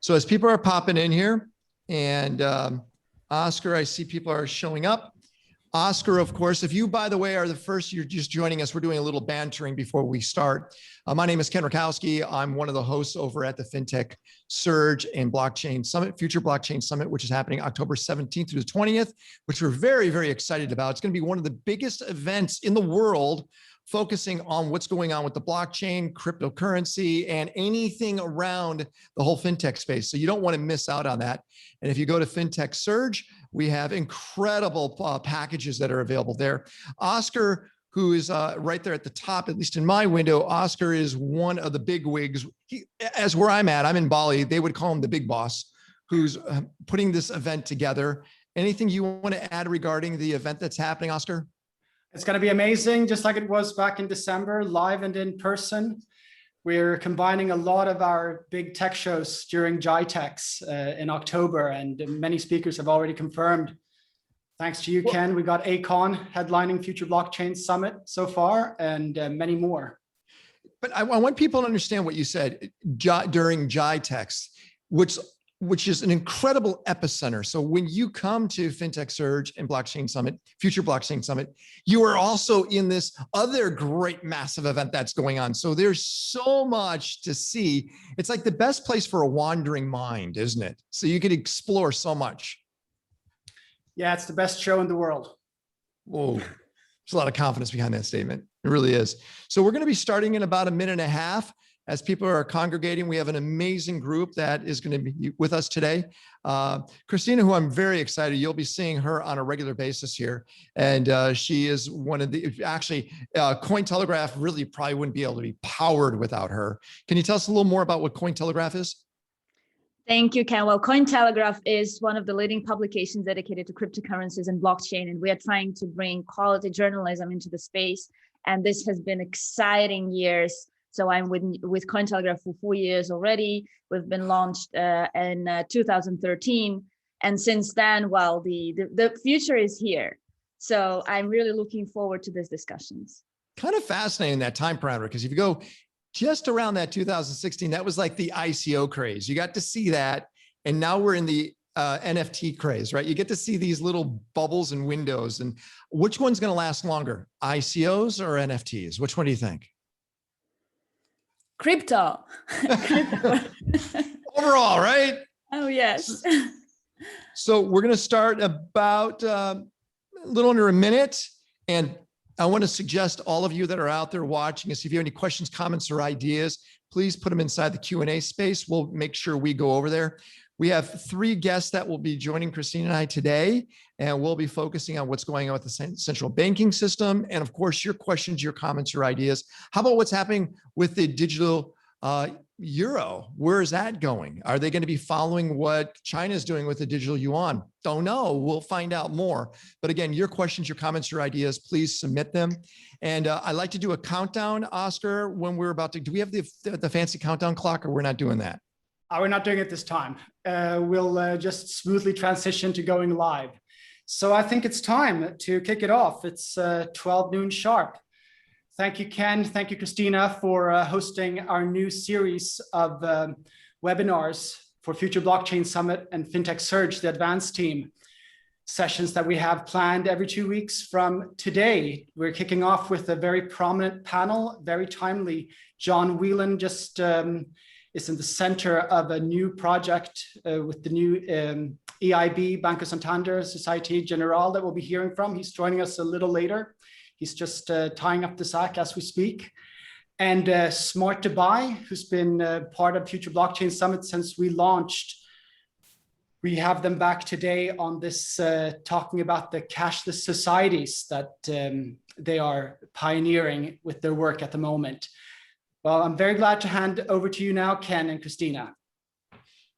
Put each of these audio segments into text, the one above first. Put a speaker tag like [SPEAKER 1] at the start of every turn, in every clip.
[SPEAKER 1] So as people are popping in here, and Oscar, I see people are showing up. Oscar, of course, if you, by the way, are the first, you're just joining us, we're doing a little bantering before we start. My name is Ken Rutkowski. I'm one of the hosts over at the FinTech Surge and Blockchain Summit, Future Blockchain Summit, which is happening October 17th through the 20th, which we're very, very excited about. It's going to be one of the biggest events in the world focusing on what's going on with the blockchain, cryptocurrency, and anything around the whole fintech space. So you don't want to miss out on that. And if you go to FinTech Surge, we have incredible packages that are available there. Oscar, who is right there at the top, at least in my window, Oscar is one of the big wigs. As where I'm at, I'm in Bali, they would call him the big boss, who's putting this event together. Anything you want to add regarding the event that's happening, Oscar?
[SPEAKER 2] It's going to be amazing, just like it was back in December, live and in person. We're combining a lot of our big tech shows during GITEX in October, and many speakers have already confirmed. Thanks to you, Ken, we got Acon headlining Future Blockchain Summit so far, and many more.
[SPEAKER 1] But I want people to understand what you said during GITEX, which is an incredible epicenter. So when you come to FinTech Surge and Blockchain Summit, Future Blockchain Summit, you are also in this other great massive event that's going on. So there's so much to see. It's like the best place for a wandering mind, isn't it? So you can explore so much.
[SPEAKER 2] Yeah, it's the best show in the world.
[SPEAKER 1] Whoa, there's a lot of confidence behind that statement. It really is. So we're going to be starting in about a minute and a half. As people are congregating, we have an amazing group that is going to be with us today. Christina, who I'm very excited, you'll be seeing her on a regular basis here. And she is one of the, actually, Cointelegraph really probably wouldn't be able to be powered without her. Can you tell us a little more about what Cointelegraph is?
[SPEAKER 3] Thank you, Ken. Well, Cointelegraph is one of the leading publications dedicated to cryptocurrencies and blockchain, and we are trying to bring quality journalism into the space. And this has been exciting years. So I'm with Cointelegraph for 4 years already. We've been launched in 2013. And since then, well, the future is here. So I'm really looking forward to these discussions.
[SPEAKER 1] Kind of fascinating, that time parameter, because if you go just around that 2016, that was like the ICO craze. You got to see that. And now we're in the NFT craze, right? You get to see these little bubbles and windows. And which one's going to last longer, ICOs or NFTs? Which one do you think?
[SPEAKER 3] Crypto.
[SPEAKER 1] Overall, right?
[SPEAKER 3] Oh, yes.
[SPEAKER 1] So we're going to start about a little under a minute. And I want to suggest all of you that are out there watching us, if you have any questions, comments, or ideas, please put them inside the Q&A space. We'll make sure we go over there. We have 3 guests that will be joining Christine and I today, and we'll be focusing on what's going on with the central banking system. And of course, your questions, your comments, your ideas. How about what's happening with the digital euro? Where is that going? Are they going to be following what China is doing with the digital yuan? Don't know. We'll find out more. But again, your questions, your comments, your ideas, please submit them. And I like to do a countdown, Oscar, when we're about to, do we have the fancy countdown clock, or we're not doing that?
[SPEAKER 2] We're not doing it this time. We'll just smoothly transition to going live. So I think it's time to kick it off. It's 12 noon sharp. Thank you, Ken. Thank you, Christina, for hosting our new series of webinars for Future Blockchain Summit and FinTech Surge, the advanced team sessions that we have planned every 2 weeks from today. We're kicking off with a very prominent panel, very timely. John Whelan just is in the center of a new project with the new EIB, Banco Santander, Societe Generale that we'll be hearing from. He's joining us a little later. He's just tying up the sack as we speak. And Smart to Buy, who's been part of Future Blockchain Summit since we launched. We have them back today on this, talking about the cashless societies that they are pioneering with their work at the moment. Well, I'm very glad to hand over to you now, Ken and Christina.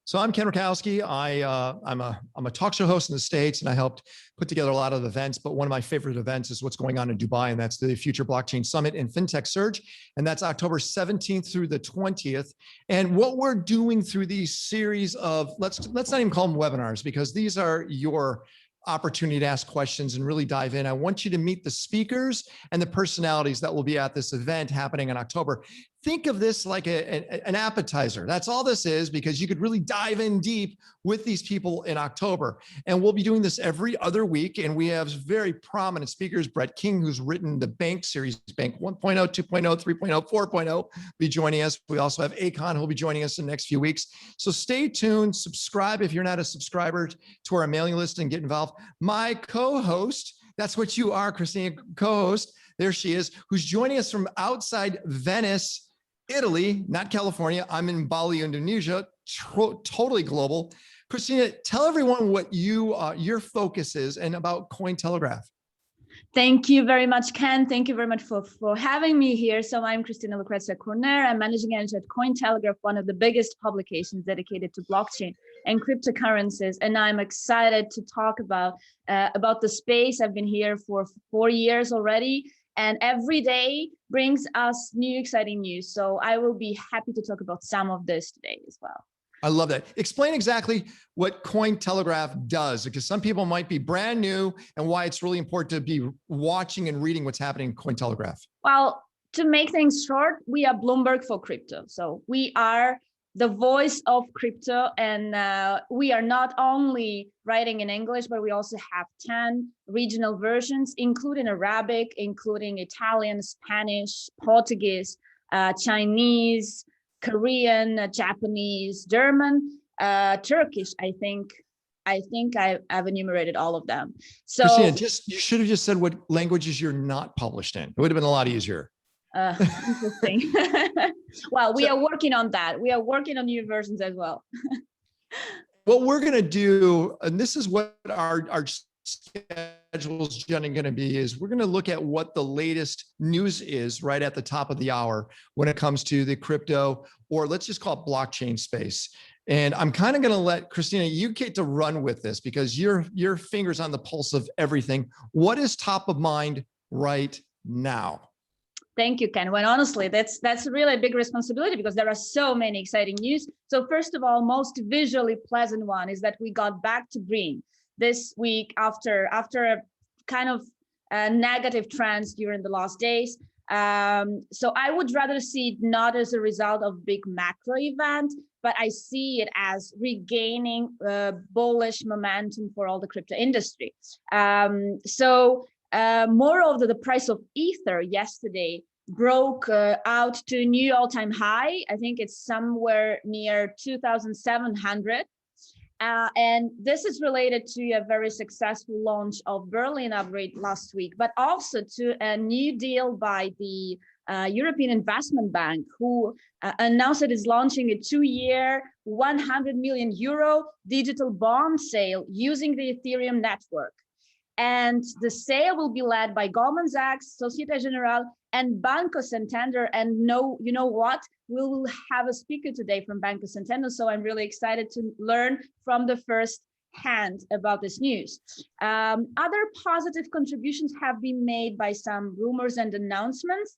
[SPEAKER 1] So I'm Ken Rutkowski. I'm a talk show host in the States, and I helped put together a lot of events, but one of my favorite events is what's going on in Dubai, and that's the Future Blockchain Summit and FinTech Surge, and that's October 17th through the 20th. And what we're doing through these series of, let's not even call them webinars, because these are your opportunity to ask questions and really dive in. I want you to meet the speakers and the personalities that will be at this event happening in October. think of this like an appetizer. That's all this is, because you could really dive in deep with these people in October. And we'll be doing this every other week. And we have very prominent speakers. Brett King, who's written the Bank series, Bank 1.0, 2.0, 3.0, 4.0, be joining us. We also have Akon, who'll be joining us in the next few weeks. So stay tuned, subscribe if you're not a subscriber to our mailing list, and get involved. My co-host, that's what you are, Christina, co-host, there she is, who's joining us from outside Venice, Italy, not California. I'm in Bali, Indonesia, totally global. Christina, tell everyone what your focus is and about Cointelegraph.
[SPEAKER 3] Thank you very much, Ken. Thank you very much for having me here. So I'm Christina Lucrezia-Corner. I'm managing editor at Cointelegraph, one of the biggest publications dedicated to blockchain and cryptocurrencies. And I'm excited to talk about the space. I've been here for 4 years already, and every day brings us new exciting news. So I will be happy to talk about some of this today as well.
[SPEAKER 1] I love that. Explain exactly what Cointelegraph does, because some people might be brand new, and why it's really important to be watching and reading what's happening in Cointelegraph.
[SPEAKER 3] Well, to make things short, we are Bloomberg for crypto. So we are the voice of crypto, and we are not only writing in English, but we also have 10 regional versions, including Arabic, including Italian, Spanish, Portuguese, Chinese, Korean, Japanese, German, Turkish. I think I've enumerated all of them. So
[SPEAKER 1] Christina, you should have just said what languages you're not published in. It would have been a lot easier.
[SPEAKER 3] Interesting. Well, we are working on that. We are working on new versions as well.
[SPEAKER 1] What we're going to do, and this is what our schedule is going to be, is we're going to look at what the latest news is right at the top of the hour when it comes to the crypto, or let's just call it blockchain space. And I'm kind of going to let Christina, you get to run with this, because your fingers on the pulse of everything. What is top of mind right now?
[SPEAKER 3] Thank you, Ken. Well, honestly, that's really a big responsibility, because there are so many exciting news. So first of all, most visually pleasant one is that we got back to green this week after a kind of negative trends during the last days. So I would rather see it not as a result of big macro event, but I see it as regaining bullish momentum for all the crypto industry. Moreover, the price of Ether yesterday broke out to a new all-time high. I think it's somewhere near 2,700. And this is related to a very successful launch of Berlin upgrade last week, but also to a new deal by the European Investment Bank, who announced it is launching a 2-year, 100 million euro digital bond sale using the Ethereum network. And the sale will be led by Goldman Sachs, Societe Generale, and Banco Santander. And you know what? We will have a speaker today from Banco Santander. So I'm really excited to learn from the first hand about this news. Other positive contributions have been made by some rumors and announcements.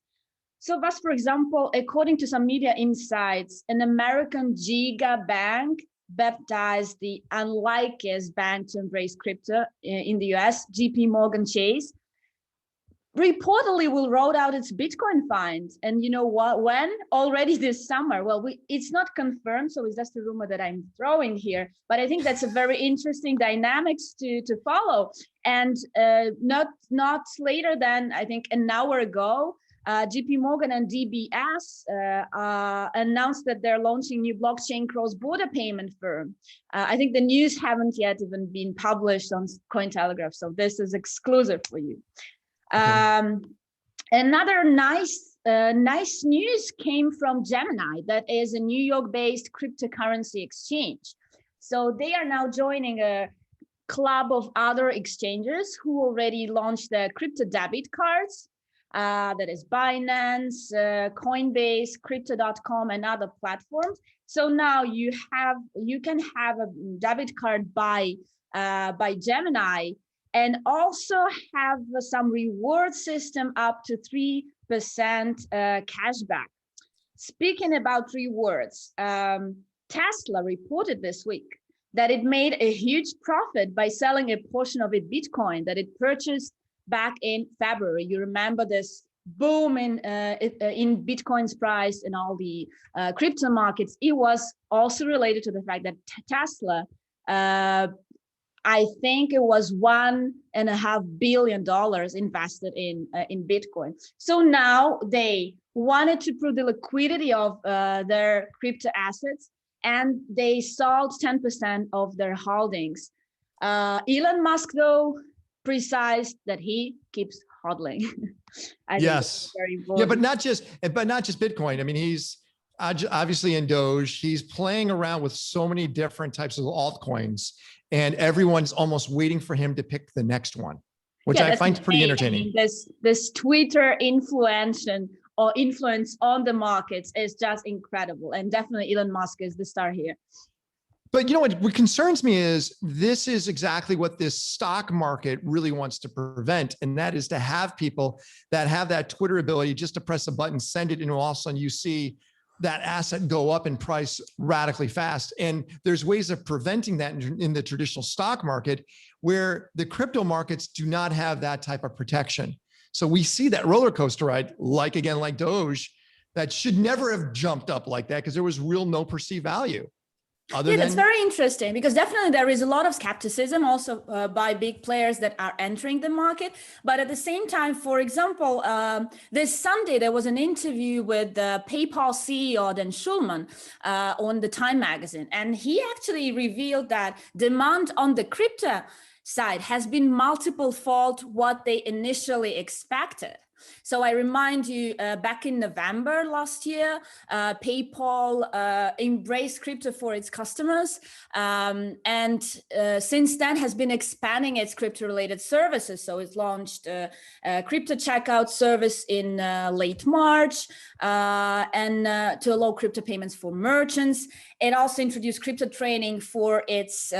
[SPEAKER 3] So thus, for example, according to some media insights, an American giga bank baptized the unlikeliest bank to embrace crypto in the US, JP Morgan Chase, reportedly will roll out its Bitcoin fund. And you know what, when? Already this summer. Well, it's not confirmed, so it's just a rumor that I'm throwing here, but I think that's a very interesting dynamics to follow. And not later than, I think, an hour ago, JP Morgan and DBS announced that they're launching new blockchain cross-border payment firm. I think the news haven't yet even been published on Cointelegraph, so this is exclusive for you. Okay. Another nice news came from Gemini, that is a New York-based cryptocurrency exchange. So they are now joining a club of other exchanges who already launched their crypto debit cards. That is Binance, Coinbase, Crypto.com, and other platforms. So now you can have a debit card by Gemini, and also have some reward system up to 3% cashback. Speaking about rewards, Tesla reported this week that it made a huge profit by selling a portion of its Bitcoin that it purchased back in February. You remember this boom in Bitcoin's price and all the crypto markets, it was also related to the fact that Tesla, I think it was $1.5 billion invested in Bitcoin. So now they wanted to prove the liquidity of their crypto assets, and they sold 10% of their holdings. Elon Musk, though, precised that he keeps hodling.
[SPEAKER 1] Yes. Yeah, but not just Bitcoin. I mean, he's obviously in Doge. He's playing around with so many different types of altcoins, and everyone's almost waiting for him to pick the next one, which I find pretty entertaining.
[SPEAKER 3] I mean, this Twitter influence on the markets is just incredible, and definitely Elon Musk is the star here.
[SPEAKER 1] But you know what concerns me is this is exactly what this stock market really wants to prevent. And that is to have people that have that Twitter ability just to press a button, send it, and all of a sudden you see that asset go up in price radically fast. And there's ways of preventing that in the traditional stock market where the crypto markets do not have that type of protection. So we see that roller coaster ride, like Doge, that should never have jumped up like that because there was no perceived value.
[SPEAKER 4] That's very interesting, because definitely there is a lot of skepticism also by big players that are entering the market. But at the same time, for example, this Sunday, there was an interview with the PayPal CEO, Dan Schulman, on the Time magazine. And he actually revealed that demand on the crypto side has been multiple-fold what they initially expected. So I remind you, back in November last year, PayPal embraced crypto for its customers, and since then has been expanding its crypto-related services. So it launched a crypto checkout service in late March, and to allow crypto payments for merchants. It also introduced crypto training for its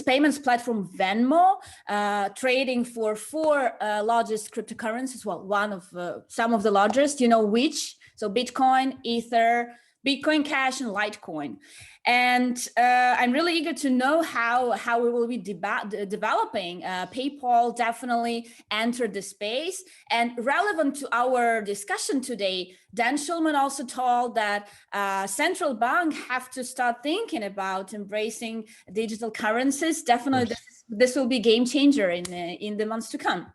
[SPEAKER 4] payments platform Venmo, trading for four largest cryptocurrencies. Well, one of some of the largest, you know which? So Bitcoin, Ether, Bitcoin Cash, and Litecoin. And I'm really eager to know how we will be developing. PayPal definitely entered the space, and relevant to our discussion today, Dan Schulman also told that central bank have to start thinking about embracing digital currencies. Definitely, this will be a game changer in the months to come.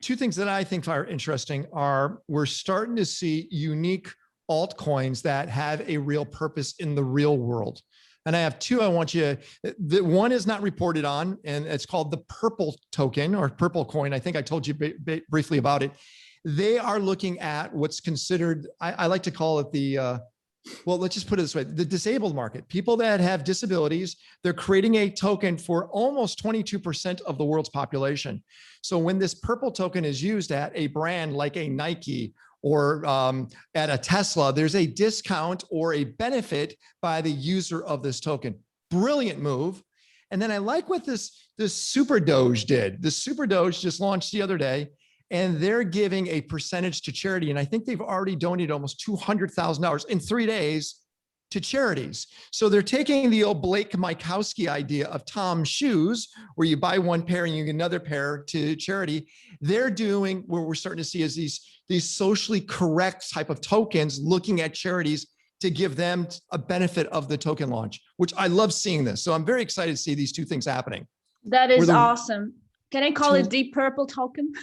[SPEAKER 1] Two things that I think are interesting are we're starting to see unique altcoins that have a real purpose in the real world. And I have two I want you, the one is not reported on, and it's called the Purple token or Purple coin. I think I told you briefly about it. They are looking at what's considered, I like to call it the, well, let's just put it this way, the disabled market, people that have disabilities. They're creating a token for almost 22% of the world's population. So when this Purple token is used at a brand like a Nike or at a Tesla, there's a discount or a benefit by the user of this token. Brilliant move. And then I like what this Super Doge did. The Super Doge just launched the other day, and they're giving a percentage to charity. And I think they've already donated almost $200,000 in 3 days to charities. So they're taking the old Blake Mykowski idea of Tom's shoes, where you buy one pair and you get another pair to charity. They're doing what we're starting to see is these socially correct type of tokens, looking at charities to give them a benefit of the token launch, which I love seeing this. So I'm very excited to see these two things happening.
[SPEAKER 3] That is awesome. Can I call it Deep Purple token?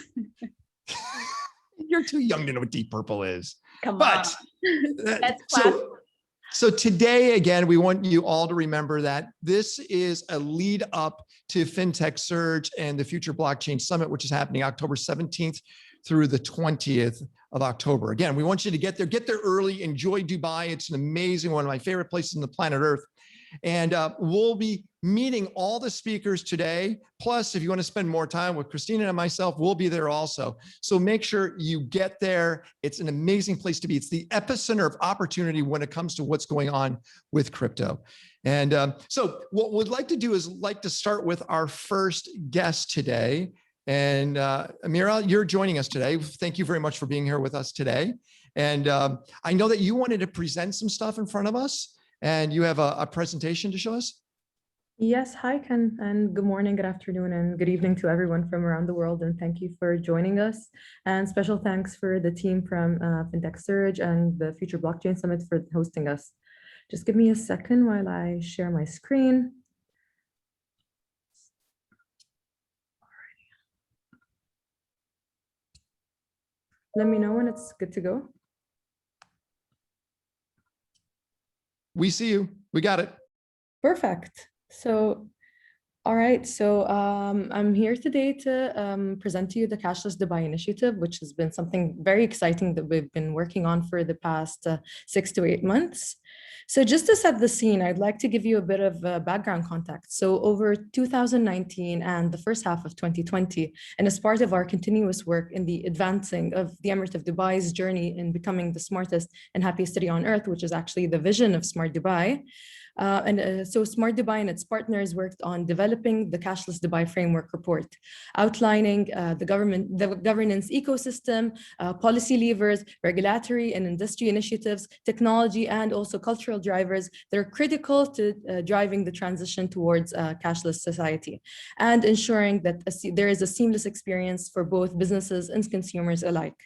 [SPEAKER 1] You're too young to know what Deep Purple is.
[SPEAKER 3] Come on. That's classic.
[SPEAKER 1] So today, again, we want you all to remember that this is a lead up to FinTech Surge and the Future Blockchain Summit, which is happening October 17th through the 20th of October. Again, we want you to get there early, enjoy Dubai. It's an amazing, one of my favorite places on the planet Earth. And we'll be meeting all the speakers today. Plus, if you want to spend more time with Christina and myself, we'll be there also. So make sure you get there. It's an amazing place to be. It's the epicenter of opportunity when it comes to what's going on with crypto. And so what we'd like to do is start with our first guest today. And Meera, you're joining us today. Thank you very much for being here with us today. And I know that you wanted to present some stuff in front of us, and you have a presentation to show us?
[SPEAKER 5] Yes, hi, Ken, and good morning, good afternoon, and good evening to everyone from around the world. And thank you for joining us. And special thanks for the team from FinTech Surge and the Future Blockchain Summit for hosting us. Just give me a second while I share my screen. Let me know when it's good to go.
[SPEAKER 1] We see you. We got it.
[SPEAKER 5] Perfect. So, all right. So I'm here today to present to you the Cashless Dubai initiative, which has been something very exciting that we've been working on for the past 6 to 8 months. So just to set the scene, I'd like to give you a bit of background context. So over 2019 and the first half of 2020, and as part of our continuous work in the advancing of the Emirate of Dubai's journey in becoming the smartest and happiest city on earth, which is actually the vision of Smart Dubai, so Smart Dubai and its partners worked on developing the Cashless Dubai Framework Report, outlining the governance ecosystem, policy levers, regulatory and industry initiatives, technology, and also cultural drivers that are critical to driving the transition towards a cashless society and ensuring that there is a seamless experience for both businesses and consumers alike.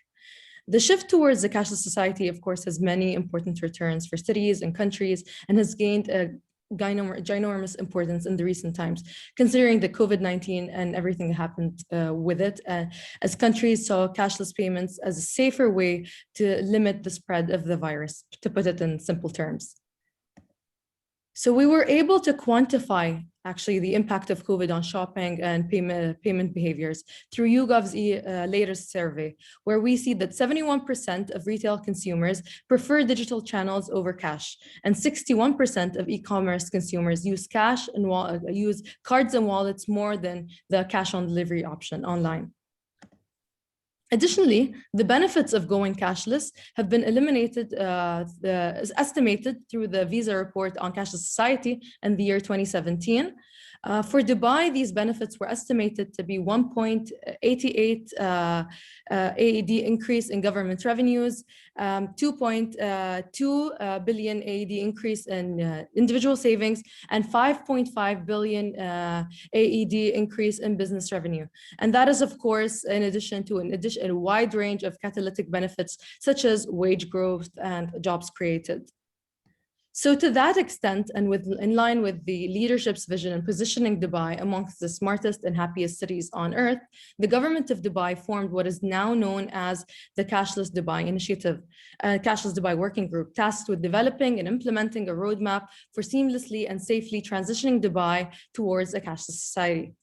[SPEAKER 5] The shift towards the cashless society, of course, has many important returns for cities and countries and has gained a ginormous importance in the recent times, considering the COVID-19 and everything that happened with it, as countries saw cashless payments as a safer way to limit the spread of the virus, to put it in simple terms. So we were able to quantify actually the impact of COVID on shopping and payment behaviors through YouGov's latest survey, where we see that 71% of retail consumers prefer digital channels over cash, and 61% of e-commerce consumers use cash and use cards and wallets more than the cash on delivery option online. Additionally, the benefits of going cashless have been estimated through the Visa report on cashless society in the year 2017. For Dubai, these benefits were estimated to be 1.88 AED increase in government revenues, 2.2 billion AED increase in individual savings, and 5.5 billion AED increase in business revenue. And that is, of course, in addition to a wide range of catalytic benefits, such as wage growth and jobs created. So to that extent, and in line with the leadership's vision and positioning Dubai amongst the smartest and happiest cities on earth, the government of Dubai formed what is now known as the Cashless Dubai Initiative, a Cashless Dubai Working Group, tasked with developing and implementing a roadmap for seamlessly and safely transitioning Dubai towards a cashless society.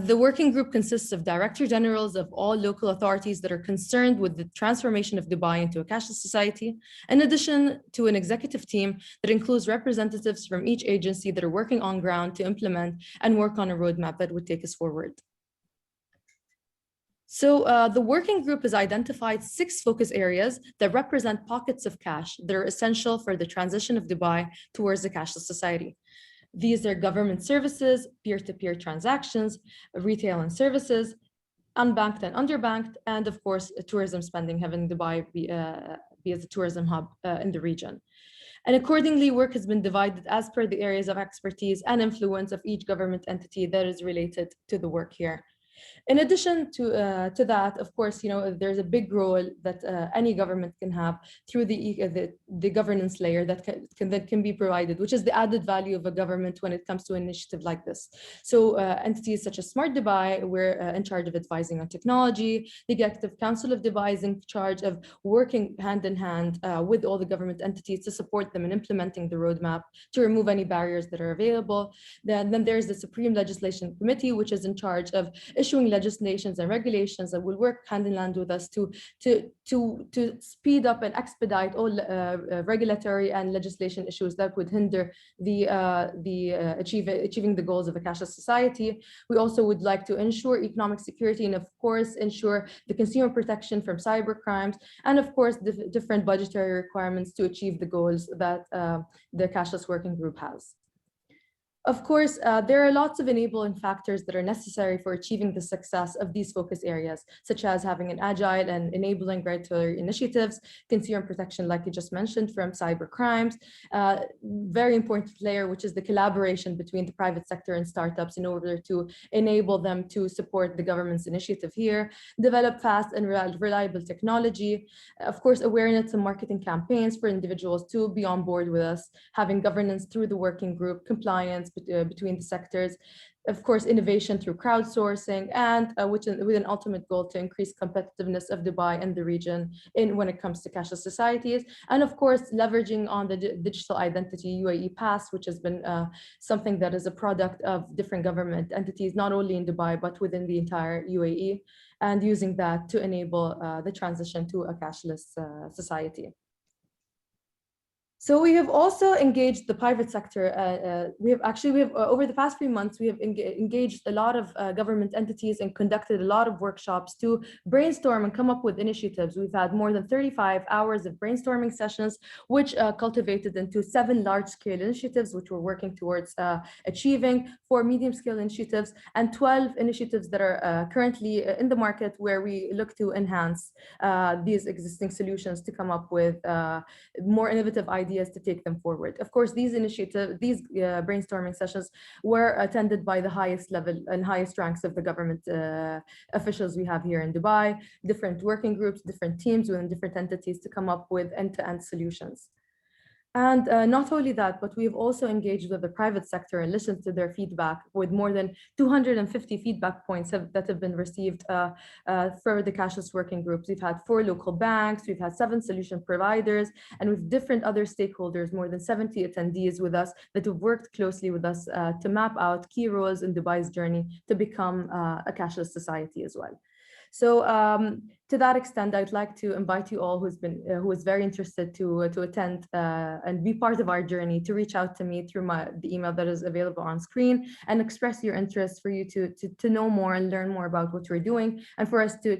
[SPEAKER 5] The working group consists of director generals of all local authorities that are concerned with the transformation of Dubai into a cashless society, in addition to an executive team that includes representatives from each agency that are working on ground to implement and work on a roadmap that would take us forward. So the working group has identified 6 focus areas that represent pockets of cash that are essential for the transition of Dubai towards a cashless society. These are government services, peer-to-peer transactions, retail and services, unbanked and underbanked, and of course, tourism spending, having Dubai be as a tourism hub in the region. And accordingly, work has been divided as per the areas of expertise and influence of each government entity that is related to the work here. In addition to that, of course, there's a big role that any government can have through the governance layer that can be provided, which is the added value of a government when it comes to an initiative like this. So entities such as Smart Dubai, we're in charge of advising on technology. The Executive Council of Dubai is in charge of working hand in hand with all the government entities to support them in implementing the roadmap to remove any barriers that are available. Then there's the Supreme Legislation Committee, which is in charge of issuing legislations and regulations that will work hand in hand with us to speed up and expedite all regulatory and legislation issues that would hinder achieving the goals of a cashless society. We also would like to ensure economic security and, of course, ensure the consumer protection from cyber crimes, and of course, the different budgetary requirements to achieve the goals that the Cashless Working Group has. Of course, there are lots of enabling factors that are necessary for achieving the success of these focus areas, such as having an agile and enabling regulatory initiatives, consumer protection, like you just mentioned, from cyber crimes, very important layer, which is the collaboration between the private sector and startups in order to enable them to support the government's initiative here, develop fast and reliable technology, of course, awareness and marketing campaigns for individuals to be on board with us, having governance through the working group, compliance between the sectors, of course, innovation through crowdsourcing, and with an ultimate goal to increase competitiveness of Dubai and the region when it comes to cashless societies, and of course, leveraging on the digital identity UAE Pass, which has been something that is a product of different government entities, not only in Dubai, but within the entire UAE, and using that to enable the transition to a cashless society. So we have also engaged the private sector. We have over the past few months, we have engaged a lot of government entities and conducted a lot of workshops to brainstorm and come up with initiatives. We've had more than 35 hours of brainstorming sessions, which cultivated into 7 large-scale initiatives, which we're working towards achieving, 4 medium-scale initiatives, and 12 initiatives that are currently in the market, where we look to enhance these existing solutions to come up with more innovative ideas to take them forward. Of course, these brainstorming sessions were attended by the highest level and highest ranks of the government officials we have here in Dubai, different working groups, different teams within different entities to come up with end-to-end solutions. And not only that, but we've also engaged with the private sector and listened to their feedback, with more than 250 feedback points that have been received for the cashless working groups. We've had 4 local banks, we've had 7 solution providers, and with different other stakeholders, more than 70 attendees with us that have worked closely with us to map out key roles in Dubai's journey to become a cashless society as well. So to that extent, I'd like to invite you all who is very interested to attend and be part of our journey, to reach out to me through the email that is available on screen, and express your interest, for you to know more and learn more about what we're doing, and for us to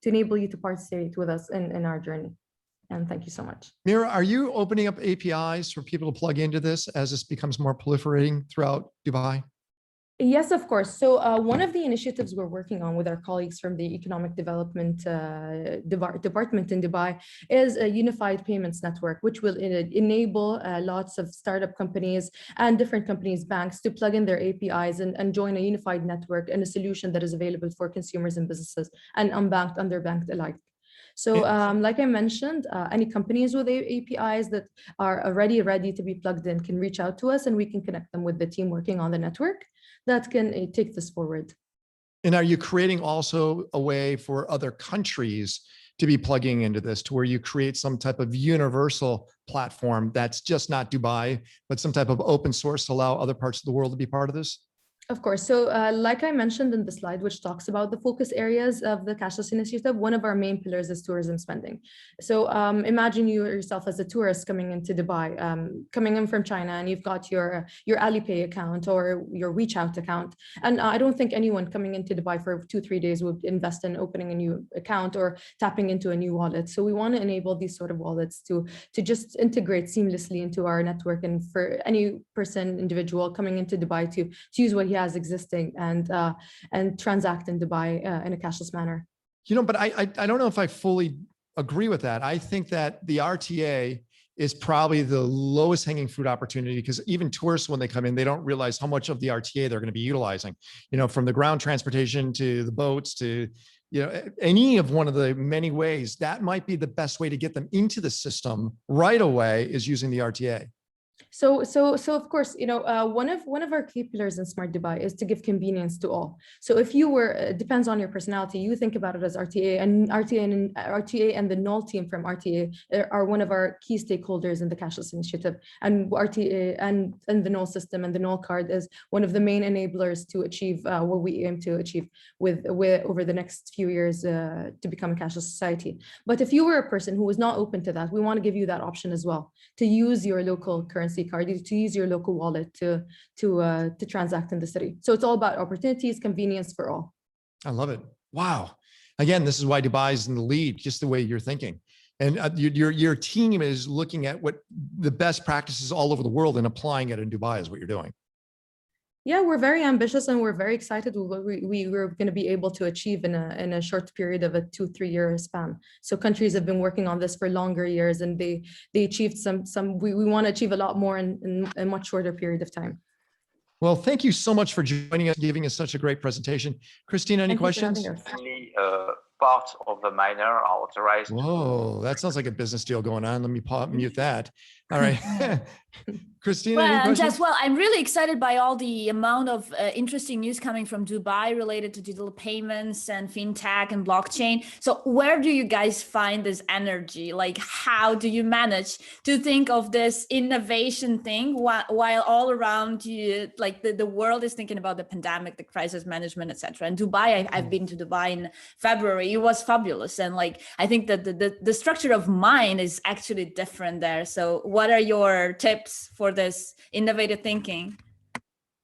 [SPEAKER 5] enable you to participate with us in our journey. And thank you so much.
[SPEAKER 1] Meera, are you opening up APIs for people to plug into this as this becomes more proliferating throughout Dubai?
[SPEAKER 5] Yes, of course. So one of the initiatives we're working on with our colleagues from the Economic Development Department in Dubai is a unified payments network, which will enable lots of startup companies and different companies, banks, to plug in their APIs and join a unified network and a solution that is available for consumers and businesses, and unbanked, underbanked alike. So like I mentioned, any companies with APIs that are already ready to be plugged in can reach out to us, and we can connect them with the team working on the network that can take this forward.
[SPEAKER 1] And are you creating also a way for other countries to be plugging into this, to where you create some type of universal platform that's just not Dubai, but some type of open source to allow other parts of the world to be part of this?
[SPEAKER 5] Of course. So like I mentioned in the slide, which talks about the focus areas of the cashless initiative, one of our main pillars is tourism spending. So imagine you yourself as a tourist coming into Dubai, coming in from China, and you've got your Alipay account or your WeChat account. And I don't think anyone coming into Dubai for 2-3 days would invest in opening a new account or tapping into a new wallet. So we want to enable these sort of wallets to just integrate seamlessly into our network, and for any person, individual coming into Dubai to use what he has existing and transact in Dubai in a cashless manner.
[SPEAKER 1] You know, but I don't know if I fully agree with that. I think that the RTA is probably the lowest hanging fruit opportunity, because even tourists, when they come in, they don't realize how much of the RTA they're going to be utilizing, you know, from the ground transportation to the boats to, you know, any of one of the many ways. That might be the best way to get them into the system right away, is using the RTA.
[SPEAKER 5] So of course, you know, one of our key pillars in Smart Dubai is to give convenience to all. So if you were, it depends on your personality, you think about it as RTA, and RTA and the null team from RTA are one of our key stakeholders in the cashless initiative. And RTA and the null system and the null card is one of the main enablers to achieve what we aim to achieve with over the next few years to become a cashless society. But if you were a person who was not open to that, we want to give you that option as well, to use your local currency card, to use your local wallet to transact in the city. So it's all about opportunities, convenience for all.
[SPEAKER 1] I love it. Wow. Again, this is why Dubai is in the lead, just the way you're thinking. And your team is looking at what the best practices all over the world and applying it in Dubai is what you're doing.
[SPEAKER 5] Yeah, we're very ambitious and we're very excited with what we're going to be able to achieve in a short period of a 2-3 year span. So countries have been working on this for longer years, and they achieved we want to achieve a lot more in a much shorter period of time.
[SPEAKER 1] Well, thank you so much for joining us, giving us such a great presentation. Christina, any questions?
[SPEAKER 6] Only part of the miner are authorized.
[SPEAKER 1] Whoa, that sounds like a business deal going on. Let me mute that. All right. Christina, any questions?
[SPEAKER 4] I'm really excited by all the amount of interesting news coming from Dubai related to digital payments and fintech and blockchain. So where do you guys find this energy? Like, how do you manage to think of this innovation thing while all around you, like the world is thinking about the pandemic, the crisis management, etc. And Dubai, I've been to Dubai in February. It was fabulous. And like, I think that the structure of mind is actually different there. So what are your tips for this innovative thinking?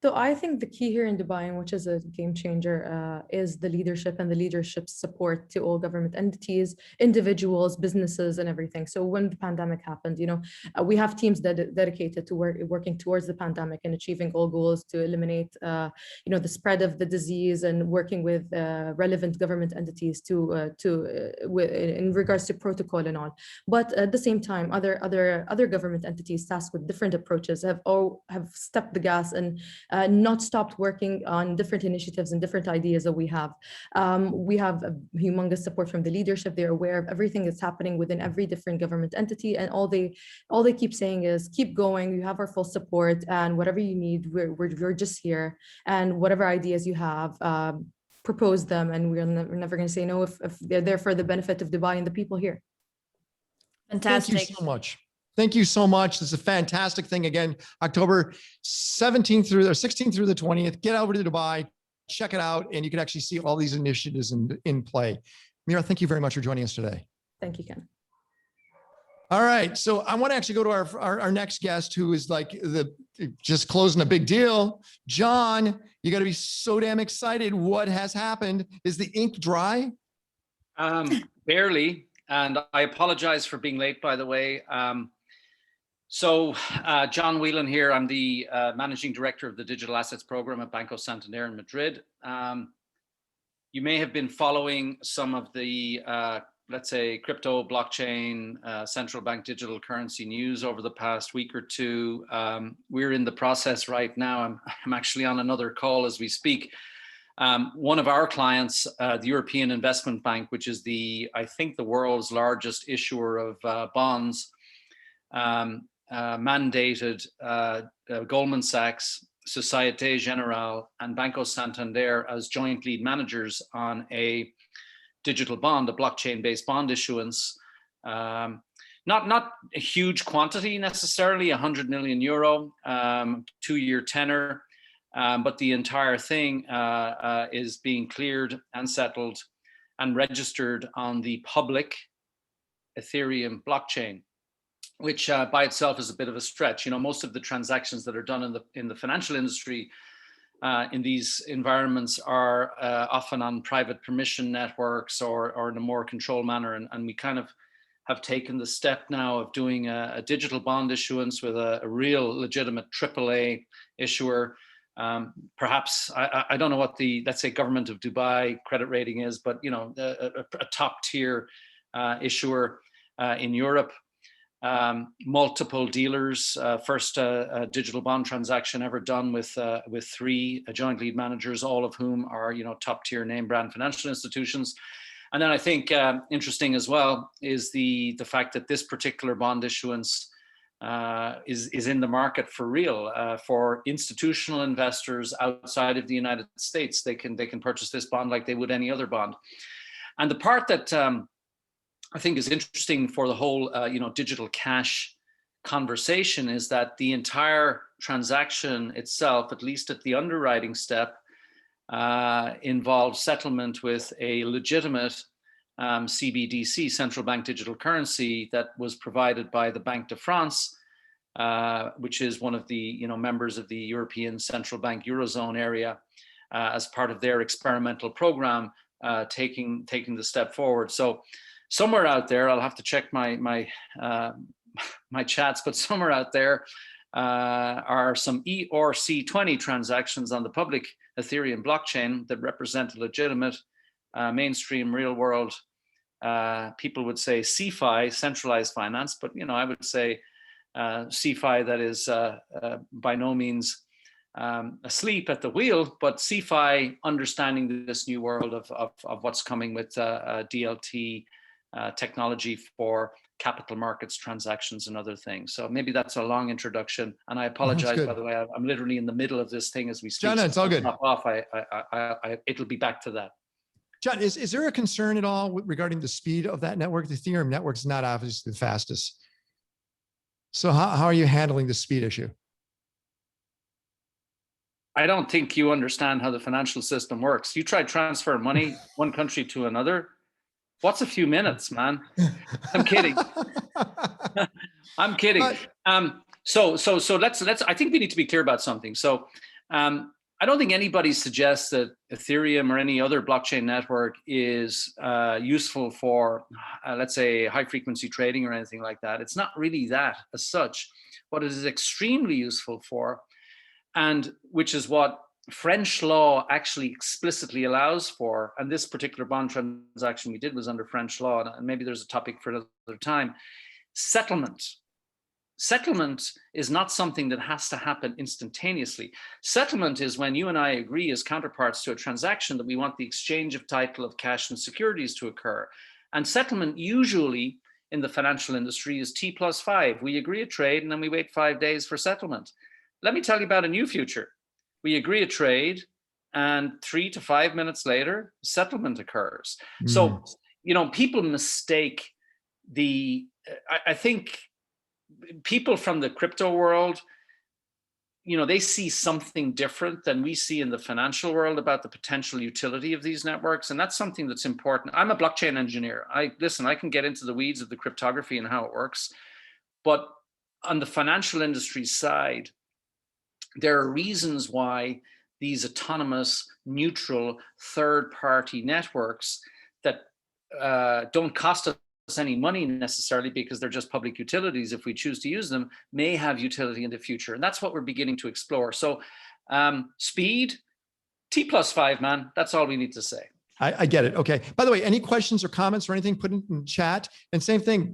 [SPEAKER 5] So I think the key here in Dubai, and which is a game changer, is the leadership and the leadership's support to all government entities, individuals, businesses, and everything. So when the pandemic happened, we have teams dedicated to working towards the pandemic and achieving all goals to eliminate, the spread of the disease, and working with relevant government entities in regards to protocol and all. But at the same time, other government entities tasked with different approaches have stepped the gas and not stopped working on different initiatives and different ideas that we have. We have a humongous support from the leadership. They're aware of everything that's happening within every different government entity, and all they keep saying is, keep going, you have our full support, and whatever you need, we're just here, and whatever ideas you have, propose them, and we're never going to say no if they're there for the benefit of Dubai and the people here.
[SPEAKER 4] Fantastic.
[SPEAKER 1] Thank you so much. Thank you so much. This is a fantastic thing. Again, October 16th through the 20th. Get over to Dubai, check it out, and you can actually see all these initiatives in play. Meera, thank you very much for joining us today.
[SPEAKER 5] Thank you, Ken.
[SPEAKER 1] All right. So I want to actually go to our next guest, who is like just closing a big deal. John, you got to be so damn excited. What has happened? Is the ink dry?
[SPEAKER 7] Barely. And I apologize for being late, by the way. John Whelan here. I'm the Managing Director of the Digital Assets Program at Banco Santander in Madrid. You may have been following some of the, let's say, crypto, blockchain, central bank digital currency news over the past week or two. We're in the process right now. I'm actually on another call as we speak. One of our clients, the European Investment Bank, which is I think the world's largest issuer of bonds, mandated Goldman Sachs, Societe Generale, and Banco Santander as joint lead managers on a digital bond, a blockchain-based bond issuance. Not a huge quantity necessarily, 100 million euro, 2-year tenor, but the entire thing is being cleared and settled and registered on the public Ethereum blockchain, which by itself is a bit of a stretch. Most of the transactions that are done in the financial industry in these environments are often on private permission networks or in a more controlled manner. And we kind of have taken the step now of doing a digital bond issuance with a real legitimate AAA issuer. Perhaps, I don't know what the, let's say, government of Dubai credit rating is, but a top tier issuer in Europe. Multiple dealers, first digital bond transaction ever done with 3 joint lead managers, all of whom are top tier name brand financial institutions. And then I think interesting as well is the fact that this particular bond issuance is in the market for real, for institutional investors outside of the United States. They can purchase this bond like they would any other bond. And the part that I think is interesting for the whole digital cash conversation is that the entire transaction itself, at least at the underwriting step, involves settlement with a legitimate CBDC, central bank digital currency, that was provided by the Banque de France, which is one of the members of the European Central Bank Eurozone area, as part of their experimental program, taking the step forward. So somewhere out there, I'll have to check my my chats, but somewhere out there are some ERC20 transactions on the public Ethereum blockchain that represent a legitimate mainstream real world, people would say CeFi, centralized finance, but I would say CeFi that is by no means asleep at the wheel, but CeFi understanding this new world of what's coming with DLT technology for capital markets transactions and other things. So maybe that's a long introduction, and I apologize, by the way. I'm literally in the middle of this thing as we speak.
[SPEAKER 1] John, it's all good.
[SPEAKER 7] Off. It'll be back to that.
[SPEAKER 1] John, is there a concern at all regarding the speed of that network? The Ethereum network is not obviously the fastest. So how are you handling the speed issue?
[SPEAKER 7] I don't think you understand how the financial system works. You try to transfer money one country to another. What's a few minutes, man? I'm kidding. I'm kidding. So let's. I think we need to be clear about something. So I don't think anybody suggests that Ethereum or any other blockchain network is useful for, let's say, high frequency trading or anything like that. It's not really that as such. What it is extremely useful for, and which is what French law actually explicitly allows for, and this particular bond transaction we did was under French law, and maybe there's a topic for another time. Settlement. Settlement is not something that has to happen instantaneously. Settlement is when you and I agree as counterparts to a transaction that we want the exchange of title of cash and securities to occur. And settlement usually in the financial industry is T+5. We agree a trade and then we wait 5 days for settlement. Let me tell you about a new future. We agree a trade and 3 to 5 minutes later, settlement occurs. So, people mistake I think people from the crypto world, they see something different than we see in the financial world about the potential utility of these networks. And that's something that's important. I'm a blockchain engineer. I can get into the weeds of the cryptography and how it works. But on the financial industry side, there are reasons why these autonomous, neutral, third-party networks that don't cost us any money necessarily because they're just public utilities, if we choose to use them, may have utility in the future. And that's what we're beginning to explore. So speed, T+5, man, that's all we need to say.
[SPEAKER 1] I get it. Okay. By the way, any questions or comments or anything, put it in chat. And same thing,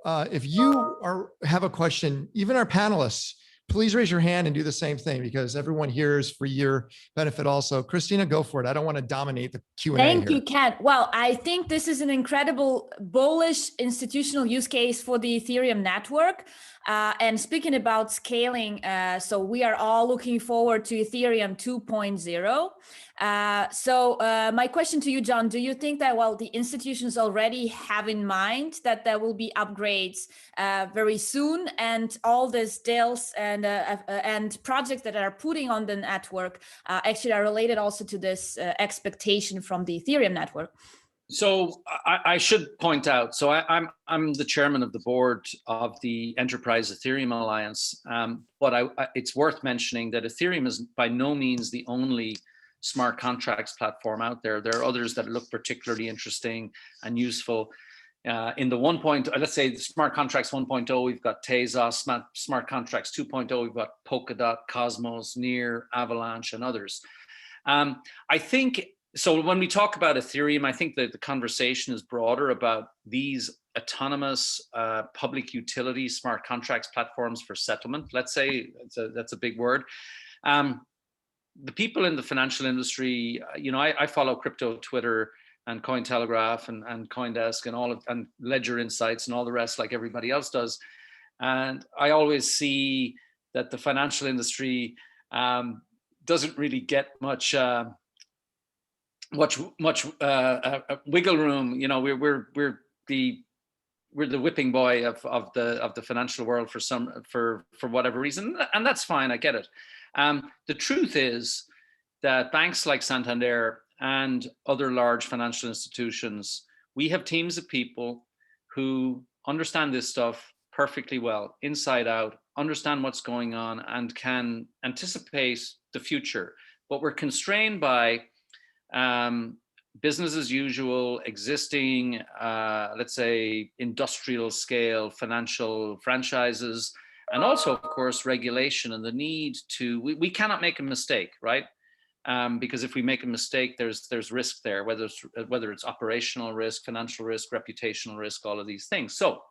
[SPEAKER 1] if you have a question, even our panelists, please raise your hand and do the same thing, because everyone here is for your benefit also. Christina, go for it. I don't want to dominate the Q&A
[SPEAKER 4] Thank
[SPEAKER 1] here.
[SPEAKER 4] you, Ken. Well, I think this is an incredible bullish institutional use case for the Ethereum network. And speaking about scaling, so we are all looking forward to Ethereum 2.0. So my question to you, John, do you think that while the institutions already have in mind that there will be upgrades very soon, and all these deals and projects that are putting on the network actually are related also to this expectation from the Ethereum network?
[SPEAKER 7] So I should point out, so I'm the chairman of the board of the Enterprise Ethereum Alliance, but it's worth mentioning that Ethereum is by no means the only smart contracts platform out there. There are others that look particularly interesting and useful. In the let's say the smart contracts 1.0, we've got Tezos. Smart contracts 2.0, we've got Polkadot, Cosmos, Near, Avalanche, and others. I think, so when we talk about Ethereum, I think that the conversation is broader about these autonomous public utility smart contracts platforms for settlement. Let's say that's a big word. The people in the financial industry, I follow crypto Twitter and Cointelegraph and CoinDesk and Ledger Insights and all the rest, like everybody else does. And I always see that the financial industry doesn't really get much wiggle room. We're the whipping boy of the financial world for whatever reason, and that's fine. I get it. The truth is that banks like Santander and other large financial institutions, we have teams of people who understand this stuff perfectly well, inside out, understand what's going on, and can anticipate the future. But we're constrained by business as usual, existing, let's say, industrial scale financial franchises, and also, of course, regulation and the need to, we cannot make a mistake, right? Because if we make a mistake, there's risk there, whether it's operational risk, financial risk, reputational risk, all of these things. So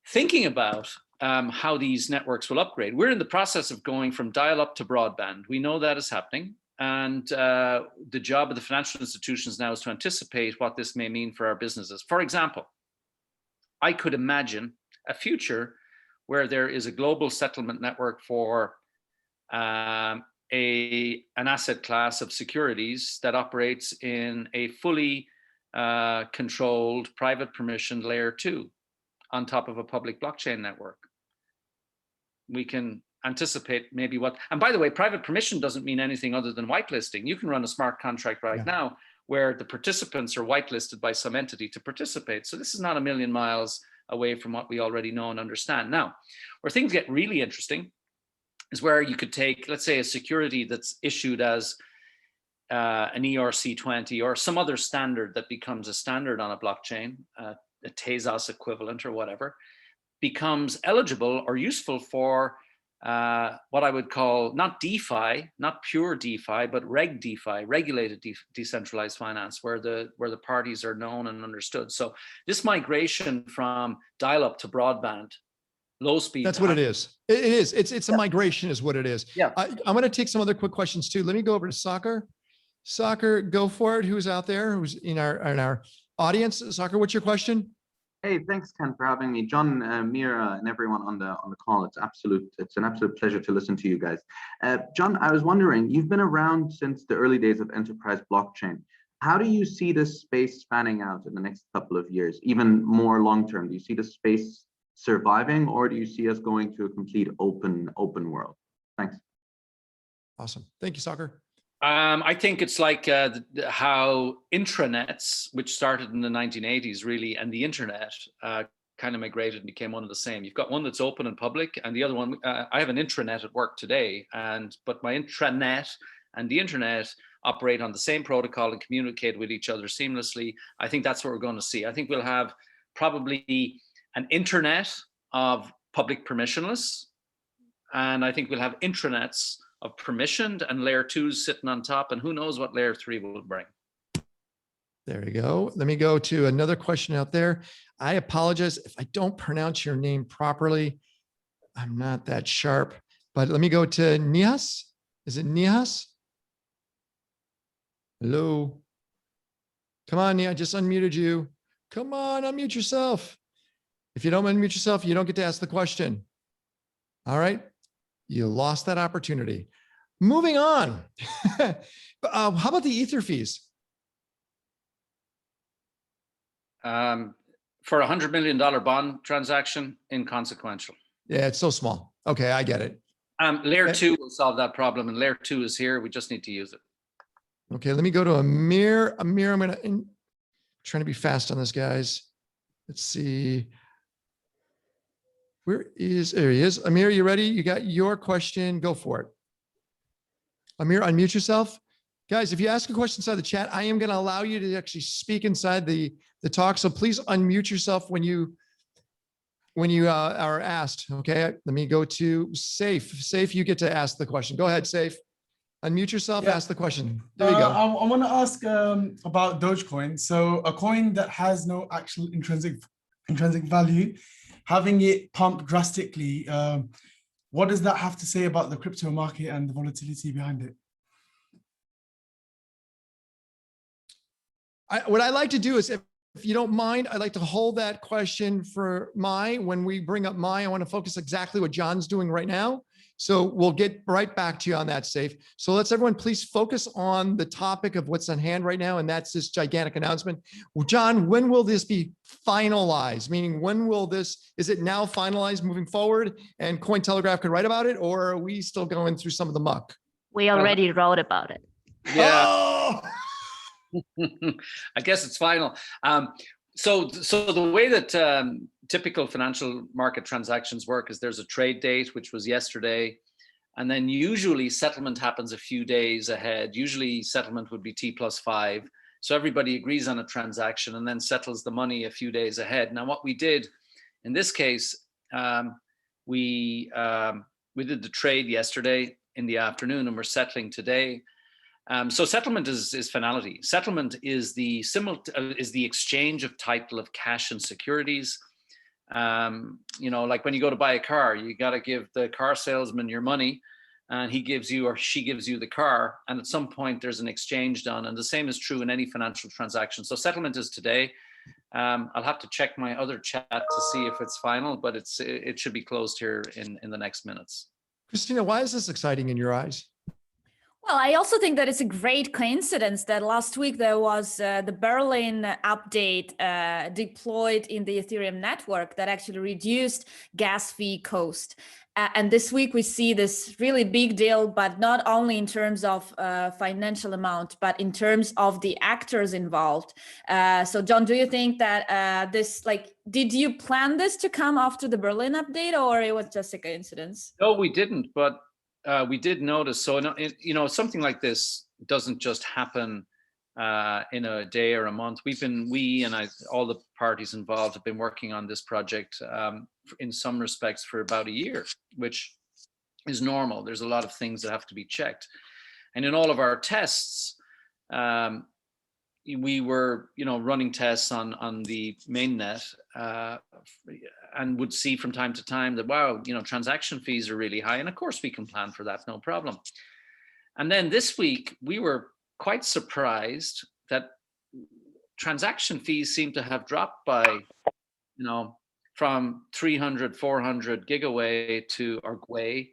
[SPEAKER 7] thinking about how these networks will upgrade, we're in the process of going from dial-up to broadband. We know that is happening. And the job of the financial institutions now is to anticipate what this may mean for our businesses. For example, I could imagine a future where there is a global settlement network for an asset class of securities that operates in a fully controlled private permissioned layer 2 on top of a public blockchain network. We can anticipate maybe what, and by the way, private permission doesn't mean anything other than whitelisting. You can run a smart contract right now where the participants are whitelisted by some entity to participate. So this is not a million miles away from what we already know and understand. Now, where things get really interesting is where you could take, let's say, a security that's issued as an ERC20 or some other standard that becomes a standard on a blockchain, a Tezos equivalent or whatever, becomes eligible or useful for what I would call not DeFi, not pure DeFi, but Reg DeFi, regulated decentralized finance, where the parties are known and understood. So this migration from dial-up to broadband, low speed.
[SPEAKER 1] That's what it is. It is. It's a migration is what it is.
[SPEAKER 7] Yeah.
[SPEAKER 1] I'm going to take some other quick questions too. Let me go over to Soccer. Soccer, go for it. Who's out there? Who's in our audience? Soccer, what's your question?
[SPEAKER 8] Hey, thanks, Ken, for having me. John, Meera, and everyone on the call. It's an absolute pleasure to listen to you guys. John, I was wondering, you've been around since the early days of enterprise blockchain. How do you see this space spanning out in the next couple of years, even more long term? Do you see the space surviving, or do you see us going to a complete open world? Thanks.
[SPEAKER 1] Awesome. Thank you, Soccer.
[SPEAKER 7] I think it's like how intranets, which started in the 1980s really, and the internet kind of migrated and became one of the same. You've got one that's open and public, and the other one, I have an intranet at work today, but my intranet and the internet operate on the same protocol and communicate with each other seamlessly. I think that's what we're going to see. I think we'll have probably an internet of public permissionless, and I think we'll have intranets of permissioned and layer 2s sitting on top, and who knows what layer 3 will bring.
[SPEAKER 1] There you go. Let me go to another question out there. I apologize if I don't pronounce your name properly. I'm not that sharp, but let me go to Nihas. Is it Nihas? Hello. Come on, Nihas, I just unmuted you. Come on, unmute yourself. If you don't unmute yourself, you don't get to ask the question. All right. You lost that opportunity. Moving on. How about the Ether fees?
[SPEAKER 7] For a $100 million bond transaction, inconsequential.
[SPEAKER 1] Yeah, it's so small. Okay, I get it.
[SPEAKER 7] Layer 2 will solve that problem, and layer 2 is here. We just need to use it.
[SPEAKER 1] Okay, let me go to Amir. Amir, I'm trying to be fast on this, guys. Let's see. There he is. Amir, you ready? You got your question. Go for it. Amir, unmute yourself. Guys, if you ask a question inside the chat, I am going to allow you to actually speak inside the talk. So please unmute yourself when you are asked. Okay, let me go to Safe. Safe, you get to ask the question. Go ahead, Safe. Unmute yourself, yeah. Ask the question. There you go.
[SPEAKER 9] I want to ask about Dogecoin. So a coin that has no actual intrinsic value, having it pump drastically, what does that have to say about the crypto market and the volatility behind it?
[SPEAKER 1] What I like to do is, if you don't mind, I'd like to hold that question for when we bring up I want to focus exactly what John's doing right now. So we'll get right back to you on that, Safe. So let's everyone please focus on the topic of what's on hand right now, and that's this gigantic announcement. Well, John, when will this be finalized? Meaning, when will this, is it now finalized moving forward and Cointelegraph could write about it, or are we still going through some of the muck?
[SPEAKER 3] We already wrote about it.
[SPEAKER 7] Yeah.
[SPEAKER 1] Oh!
[SPEAKER 7] I guess it's final. So the way that typical financial market transactions work is there's a trade date, which was yesterday, and then usually settlement happens a few days ahead. Usually settlement would be T+5. So everybody agrees on a transaction and then settles the money a few days ahead. Now, what we did in this case, we did the trade yesterday in the afternoon, and we're settling today. So settlement is finality. Settlement is the exchange of title of cash and securities. You know, like when you go to buy a car, you got to give the car salesman your money, and he gives you or she gives you the car. And at some point, there's an exchange done, and the same is true in any financial transaction. So settlement is today. I'll have to check my other chat to see if it's final, but it should be closed here in the next minutes.
[SPEAKER 1] Christina, why is this exciting in your eyes?
[SPEAKER 4] Well, I also think that it's a great coincidence that last week there was the Berlin update deployed in the Ethereum network that actually reduced gas fee cost. And this week we see this really big deal, but not only in terms of financial amount, but in terms of the actors involved. So John, do you think that did you plan this to come after the Berlin update, or it was just a coincidence?
[SPEAKER 7] No, we didn't, but we did notice. So, you know, something like this doesn't just happen in a day or a month. All the parties involved have been working on this project in some respects for about a year, which is normal. There's a lot of things that have to be checked. And in all of our tests, we were, you know, running tests on the mainnet and would see from time to time that, wow, you know, transaction fees are really high. And of course we can plan for that, no problem. And then this week we were quite surprised that transaction fees seem to have dropped by, you know, from 300, 400 gigaway to Gwei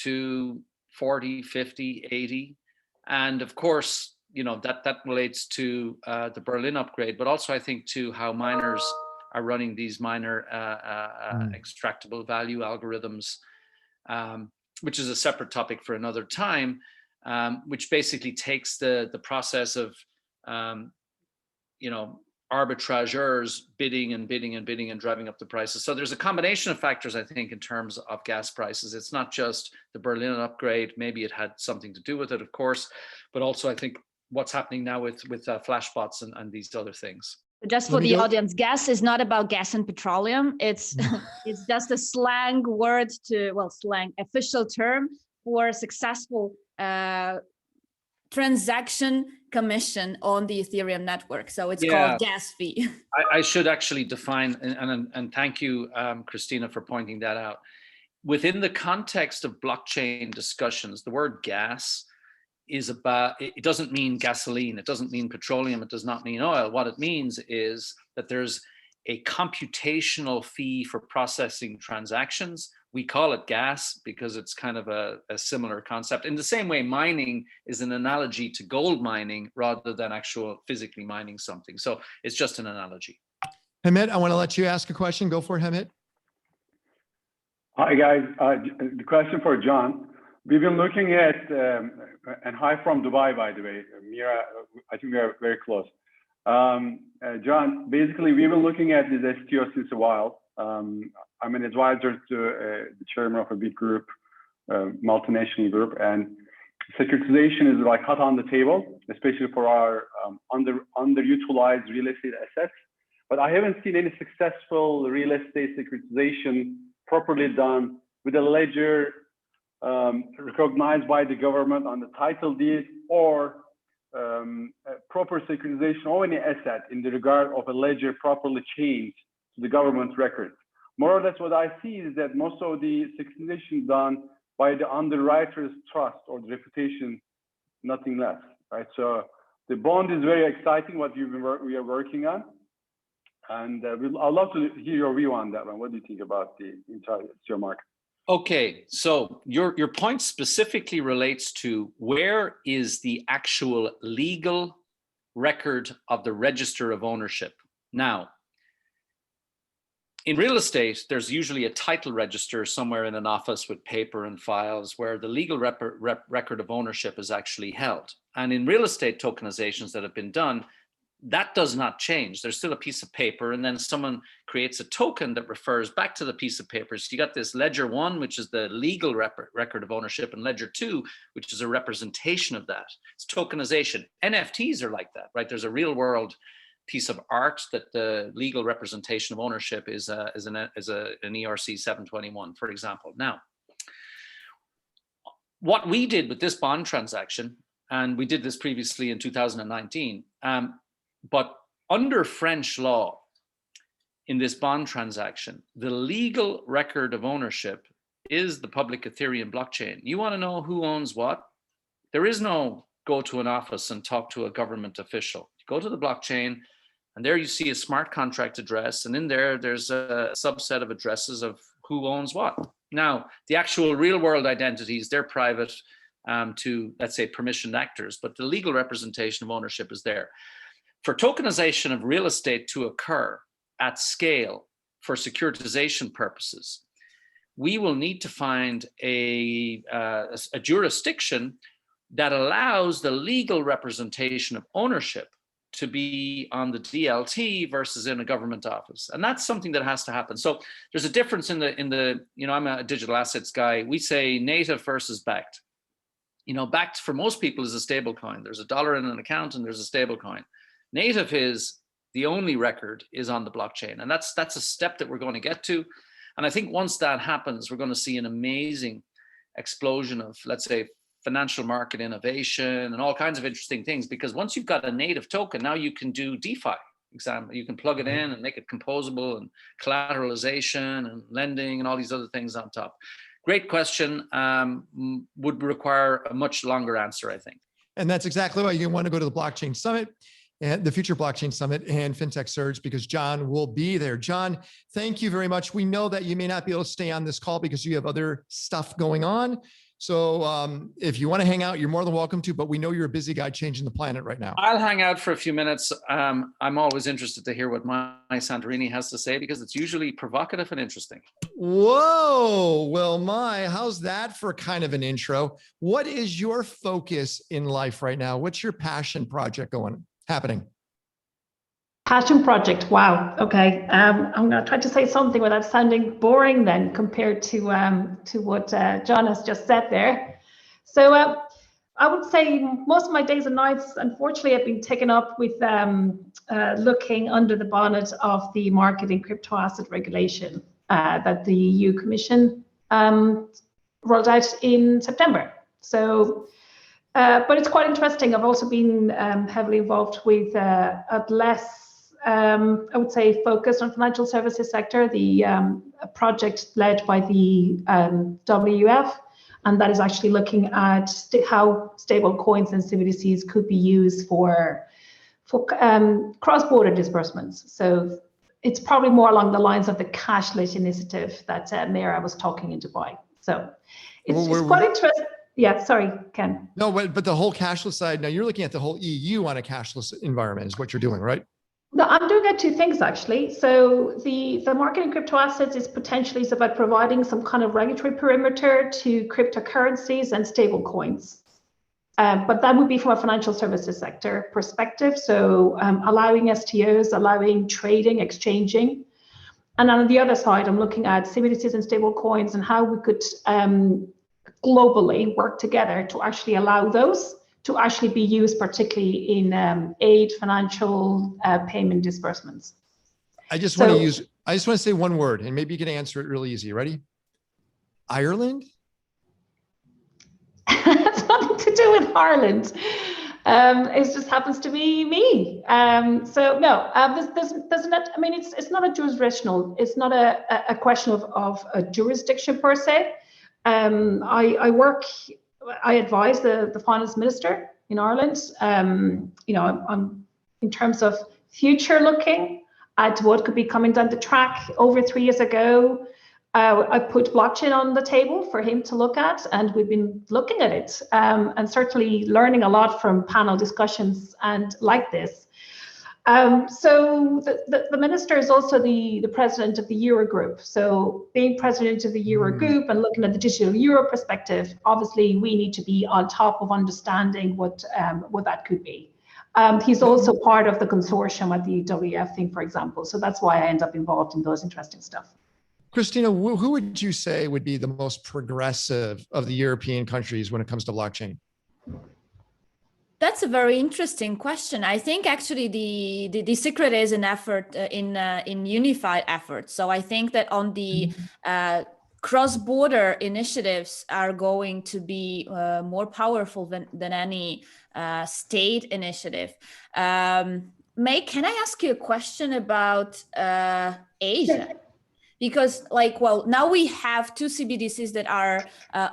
[SPEAKER 7] to 40, 50, 80. And of course, you know, that relates to the Berlin upgrade, but also I think to how miners are running these miner extractable value algorithms, which is a separate topic for another time, which basically takes the process of, you know, arbitrageurs bidding and driving up the prices. So there's a combination of factors, I think, in terms of gas prices. It's not just the Berlin upgrade. Maybe it had something to do with it, of course, but also I think what's happening now with flashbots and these other things.
[SPEAKER 3] Just for the audience, gas is not about gas and petroleum. It's it's just a slang word official term for successful transaction commission on the Ethereum network. So it's called gas fee.
[SPEAKER 7] I should actually define, and thank you, Christina, for pointing that out. Within the context of blockchain discussions, the word gas is about, it doesn't mean gasoline, it doesn't mean petroleum, it does not mean oil. What it means is that there's a computational fee for processing transactions. We call it gas because it's kind of a similar concept. In the same way, mining is an analogy to gold mining rather than actual physically mining something. So it's just an analogy.
[SPEAKER 1] Hamid, I want to let you ask a question. Go for it, Hamid.
[SPEAKER 10] Hi, guys. The question for John. We've been looking at, and hi from Dubai, by the way, Meera, I think we are very close. John, basically, we've been looking at this STO since a while. I'm an advisor to the chairman of a big group, multinational group, and securitization is like hot on the table, especially for our underutilized real estate assets. But I haven't seen any successful real estate securitization properly done with a ledger recognized by the government on the title deed, or proper securitization of any asset in the regard of a ledger properly changed to the government record. More or less what I see is that most of the securitization done by the underwriter's trust or the reputation, nothing less, right? So the bond is very exciting, what we are working on. And I'd love to hear your view on that one. What do you think about the entire STO market?
[SPEAKER 7] Okay, so your point specifically relates to where is the actual legal record of the register of ownership. Now, in real estate, there's usually a title register somewhere in an office with paper and files where the legal record of ownership is actually held. And in real estate tokenizations that have been done, that does not change. There's still a piece of paper, and then someone creates a token that refers back to the piece of paper. So you got this ledger 1, which is the legal record of ownership, and ledger 2, which is a representation of that. It's tokenization. NFTs are like that, right? There's a real world piece of art that the legal representation of ownership is an ERC 721, for example. Now, what we did with this bond transaction, and we did this previously in 2019, but under French law, in this bond transaction, the legal record of ownership is the public Ethereum blockchain. You want to know who owns what? There is no go to an office and talk to a government official. You go to the blockchain, and there you see a smart contract address, and in there's a subset of addresses of who owns what. Now, the actual real world identities, they're private to, let's say, permissioned actors, but the legal representation of ownership is there. For tokenization of real estate to occur at scale for securitization purposes, we will need to find a jurisdiction that allows the legal representation of ownership to be on the DLT versus in a government office. And that's something that has to happen. So there's a difference in the, I'm a digital assets guy. We say native versus backed. Backed for most people is a stable coin. There's a dollar in an account and there's a stable coin. Native is the only record is on the blockchain. And that's a step that we're going to get to. And I think once that happens, we're going to see an amazing explosion of, let's say, financial market innovation and all kinds of interesting things, because once you've got a native token, now you can do DeFi. You can plug it in and make it composable, and collateralization and lending and all these other things on top. Great question. Would require a much longer answer, I think. And
[SPEAKER 1] that's exactly why you want to go to the Blockchain Summit, and the Future Blockchain Summit and FinTech Surge, because John will be there. John, thank you very much. We know that you may not be able to stay on this call because you have other stuff going on. So if you want to hang out, you're more than welcome to, but we know you're a busy guy changing the planet right now.
[SPEAKER 7] I'll hang out for a few minutes. I'm always interested to hear what my Santorini has to say, because it's usually provocative and interesting.
[SPEAKER 1] Whoa, well, how's that for kind of an intro? What is your focus in life right now? What's your passion project happening?
[SPEAKER 11] Passion project. Wow. Okay. I'm going to try to say something without sounding boring then, compared to what John has just said there. So I would say most of my days and nights, unfortunately, have been taken up with looking under the bonnet of the market in crypto asset regulation that the EU Commission rolled out in September. So, but it's quite interesting. I've also been heavily involved with a less I would say focused on financial services sector, the project led by the WF, and that is actually looking at how stable coins and CBDCs could be used for cross-border disbursements. So it's probably more along the lines of the Cashless initiative that Meera was talking in Dubai. So it's quite interesting. Yeah, sorry, Ken.
[SPEAKER 1] No, but the whole cashless side, now you're looking at the whole EU on a cashless environment is what you're doing, right?
[SPEAKER 11] No, I'm doing two things actually. So the market in crypto assets is about providing some kind of regulatory perimeter to cryptocurrencies and stable coins. But that would be from a financial services sector perspective. So allowing STOs, allowing trading, exchanging. And on the other side, I'm looking at CBDCs and stable coins and how we could globally work together to actually allow those to actually be used, particularly in aid, financial payment disbursements.
[SPEAKER 1] I just want to say one word, and maybe you can answer it really easy. Ready? Ireland?
[SPEAKER 11] It's nothing to do with Ireland. It just happens to be me. So no, there's not. I mean, it's not a jurisdictional. It's not a question of a jurisdiction per se. I advise the finance minister in Ireland. I'm in terms of future looking at what could be coming down the track. Over 3 years ago, I put blockchain on the table for him to look at, and we've been looking at it and certainly learning a lot from panel discussions and like this. So the minister is also the president of the Eurogroup. So being president of the Eurogroup and looking at the digital euro perspective, obviously we need to be on top of understanding what that could be. He's also part of the consortium at the WEF thing, for example. So that's why I end up involved in those interesting stuff.
[SPEAKER 1] Christina, who would you say would be the most progressive of the European countries when it comes to blockchain?
[SPEAKER 4] That's a very interesting question. I think actually the secret is an effort in unified effort. So I think that on the cross-border initiatives are going to be more powerful than any state initiative. May, can I ask you a question about Asia? Because now we have two CBDCs that are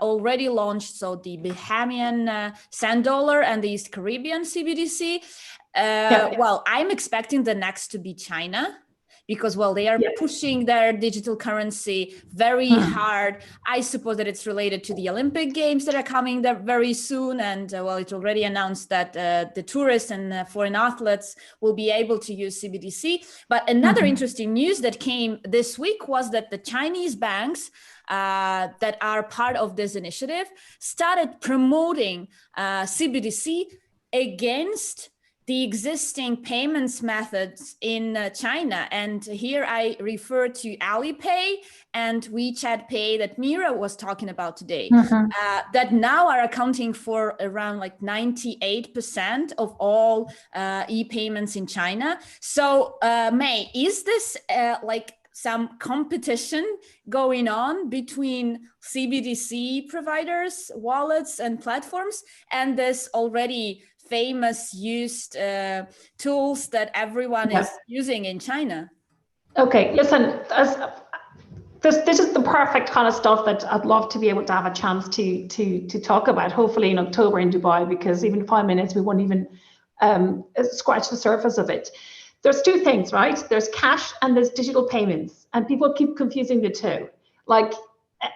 [SPEAKER 4] already launched. So the Bahamian Sand Dollar and the East Caribbean CBDC. Well, I'm expecting the next to be China, because, well, they are pushing their digital currency very hard. I suppose that it's related to the Olympic Games that are coming there very soon. And well, it's already announced that the tourists and foreign athletes will be able to use CBDC. But another interesting news that came this week was that the Chinese banks that are part of this initiative started promoting CBDC against the existing payments methods in China. And here I refer to Alipay and WeChat Pay that Meera was talking about today, that now are accounting for around 98% of all e-payments in China. So May, is this some competition going on between CBDC providers, wallets, and platforms, and this already famous used tools that everyone is using in China?
[SPEAKER 11] Okay, listen, this is the perfect kind of stuff that I'd love to be able to have a chance to talk about, hopefully in October in Dubai, because even 5 minutes, we won't even scratch the surface of it. There's two things, right? There's cash and there's digital payments, and people keep confusing the two.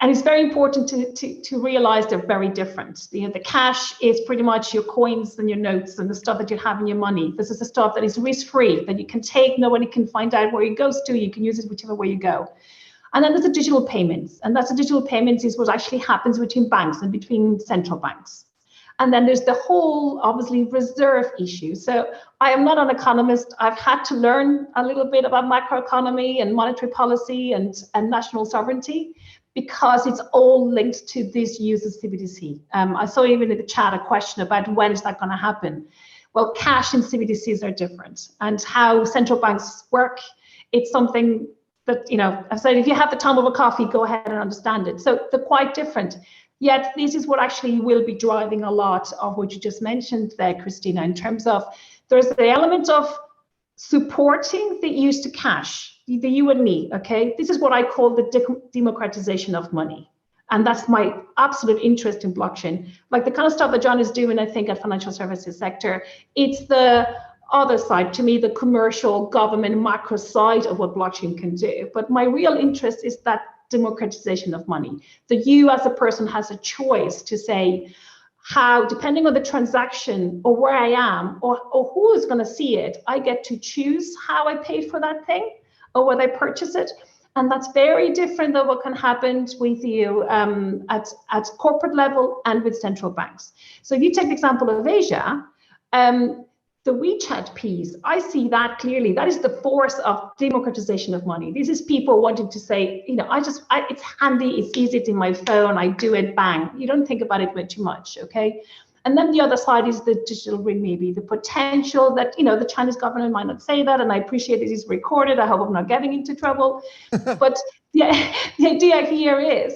[SPEAKER 11] And it's very important to realize they're very different. The cash is pretty much your coins and your notes and the stuff that you have in your money. This is the stuff that is risk-free, that you can take, nobody can find out where it goes to, you can use it whichever way you go. And then there's the digital payments, and that's the digital payments is what actually happens between banks and between central banks. And then there's the whole, obviously, reserve issue. So I am not an economist. I've had to learn a little bit about macroeconomy and monetary policy and national sovereignty, because it's all linked to this use of CBDC. I saw even in the chat a question about when is that going to happen? Well, cash and CBDCs are different, and how central banks work, it's something that, I've said, if you have the time of a coffee, go ahead and understand it. So they're quite different. Yet this is what actually will be driving a lot of what you just mentioned there, Christina, in terms of there's the element of supporting the use to cash, the you and me, okay? This is what I call the democratization of money. And that's my absolute interest in blockchain. Like the kind of stuff that John is doing, I think, at financial services sector, it's the other side, to me, the commercial government macro side of what blockchain can do. But my real interest is that democratization of money. That you as a person has a choice to say how, depending on the transaction or where I am or who is going to see it, I get to choose how I pay for that thing or whether I purchase it. And that's very different than what can happen with you at corporate level and with central banks. So if you take the example of Asia, the WeChat piece, I see that clearly. That is the force of democratization of money. This is people wanting to say, it's handy, it's easy, it's in my phone, I do it, bang. You don't think about it way too much, okay? And then the other side is the digital renminbi, the potential that, the Chinese government might not say that, and I appreciate this is recorded. I hope I'm not getting into trouble. But the idea here is,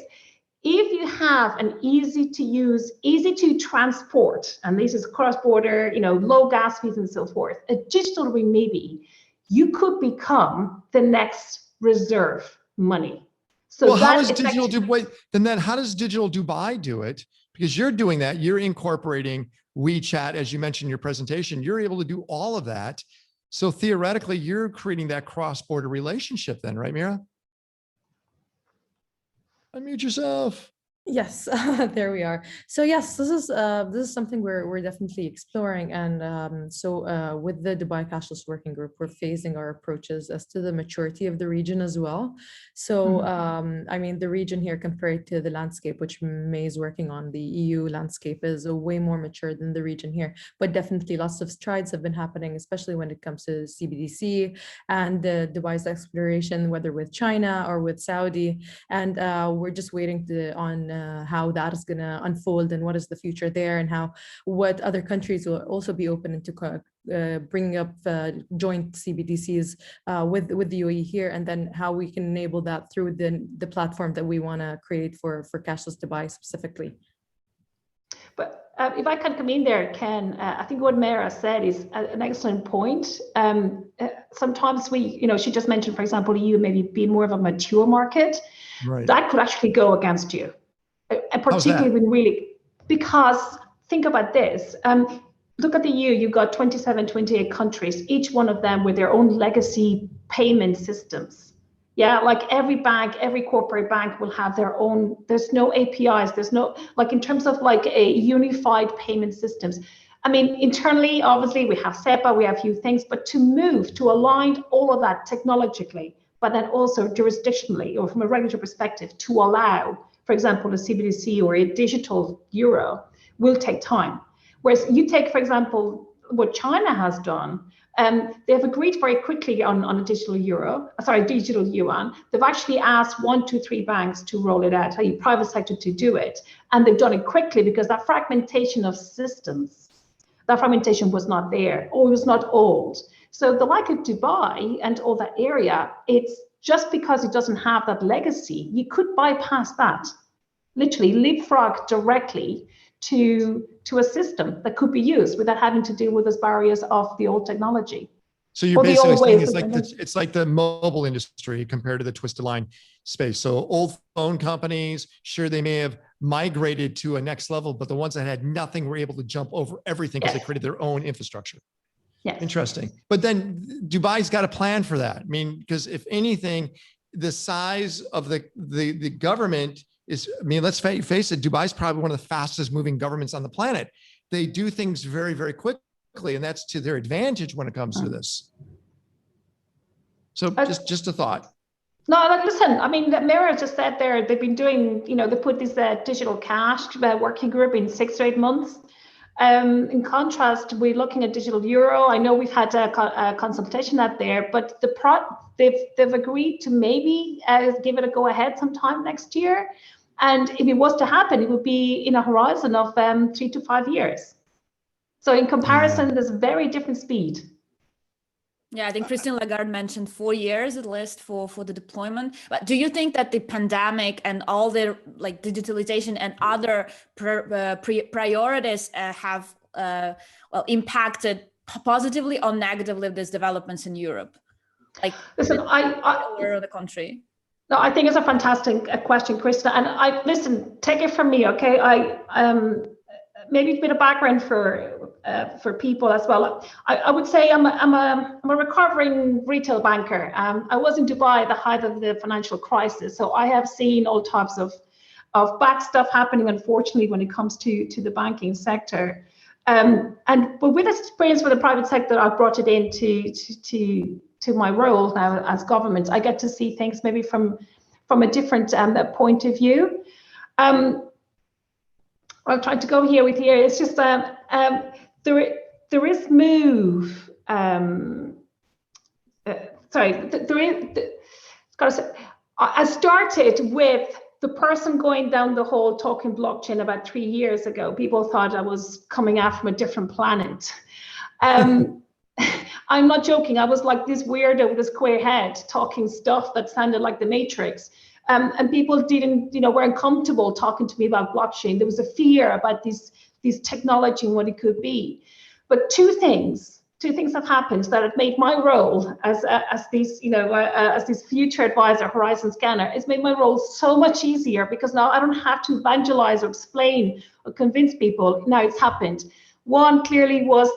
[SPEAKER 11] if you have an easy to use, easy to transport, and this is cross-border, low gas fees and so forth, a digital renminbi, you could become the next reserve money. So
[SPEAKER 1] well, how does digital Dubai, then how does digital Dubai do it? Because you're doing that, you're incorporating WeChat, as you mentioned in your presentation, you're able to do all of that. So theoretically, you're creating that cross-border relationship then, right, Meera? Unmute yourself.
[SPEAKER 5] Yes, there we are. So yes, this is something we're definitely exploring, and with the Dubai Cashless Working Group, we're phasing our approaches as to the maturity of the region as well. So I mean, the region here compared to the landscape, which May is working on, the EU landscape is way more mature than the region here. But definitely, lots of strides have been happening, especially when it comes to CBDC and Dubai's exploration, whether with China or with Saudi, and we're just waiting on how that is going to unfold and what is the future there, and what other countries will also be open into bringing up joint CBDCs with the UAE here, and then how we can enable that through the platform that we want to create for Cashless Dubai specifically.
[SPEAKER 11] But if I can come in there, Ken, I think what Meera said is an excellent point. Sometimes she just mentioned, for example, EU maybe be more of a mature market.
[SPEAKER 1] Right.
[SPEAKER 11] That could actually go against you. And particularly when because think about this. Look at the EU, you've got 27, 28 countries, each one of them with their own legacy payment systems. Yeah, like every bank, every corporate bank will have their own, there's no APIs, there's no, like in terms of like a unified payment systems. I mean, internally, obviously we have SEPA, we have a few things, but to align all of that technologically, but then also jurisdictionally or from a regulatory perspective to allow, for example, a CBDC or a digital euro will take time. Whereas you take, for example, what China has done, they have agreed very quickly on a digital yuan. They've actually asked 1, 2, 3 banks to roll it out, i.e. private sector to do it. And they've done it quickly because that fragmentation of systems, that fragmentation was not there or was not old. So the like of Dubai and all that area, it's just because it doesn't have that legacy, you could bypass that, literally leapfrog directly to a system that could be used without having to deal with those barriers of the old technology.
[SPEAKER 1] So you're basically saying it's like the mobile industry compared to the twisted line space. So old phone companies, sure, they may have migrated to a next level, but the ones that had nothing were able to jump over everything because they created their own infrastructure.
[SPEAKER 11] Yes.
[SPEAKER 1] Interesting. But then Dubai's got a plan for that. I mean, because if anything, the size of the government is, I mean, let's face it, Dubai's probably one of the fastest moving governments on the planet. They do things very, very quickly, and that's to their advantage when it comes to this. So just a thought.
[SPEAKER 11] No, listen, I mean, Meera just said there, they've been doing, they put this digital cash working group in 6 to 8 months. In contrast, we're looking at digital euro. I know we've had a consultation out there, but they've agreed to maybe give it a go ahead sometime next year. And if it was to happen, it would be in a horizon of 3 to 5 years. So in comparison, there's very different speed.
[SPEAKER 3] Yeah, I think Christine Lagarde mentioned 4 years at least for the deployment. But do you think that the pandemic and all the like digitalization and other priorities have impacted positively or negatively these developments in Europe? Like,
[SPEAKER 11] listen,
[SPEAKER 3] or the country?
[SPEAKER 11] No, I think it's a fantastic question, Krista. And listen, take it from me, okay? Maybe a bit of background for people as well. I would say I'm a recovering retail banker. I was in Dubai at the height of the financial crisis, so I have seen all types of bad stuff happening, unfortunately, when it comes to the banking sector. But with experience with the private sector, I've brought it into my role now as government. I get to see things maybe from a different point of view. I'm trying to go here with here. It's just there is move. I started with the person going down the hall talking blockchain about 3 years ago. People thought I was coming out from a different planet. I'm not joking. I was like this weirdo with a square head talking stuff that sounded like the Matrix. And people weren't comfortable talking to me about blockchain. There was a fear about this technology and what it could be. But two things have happened that have made my role as this future advisor, Horizon Scanner, has made my role so much easier because now I don't have to evangelize or explain or convince people. Now it's happened. One clearly was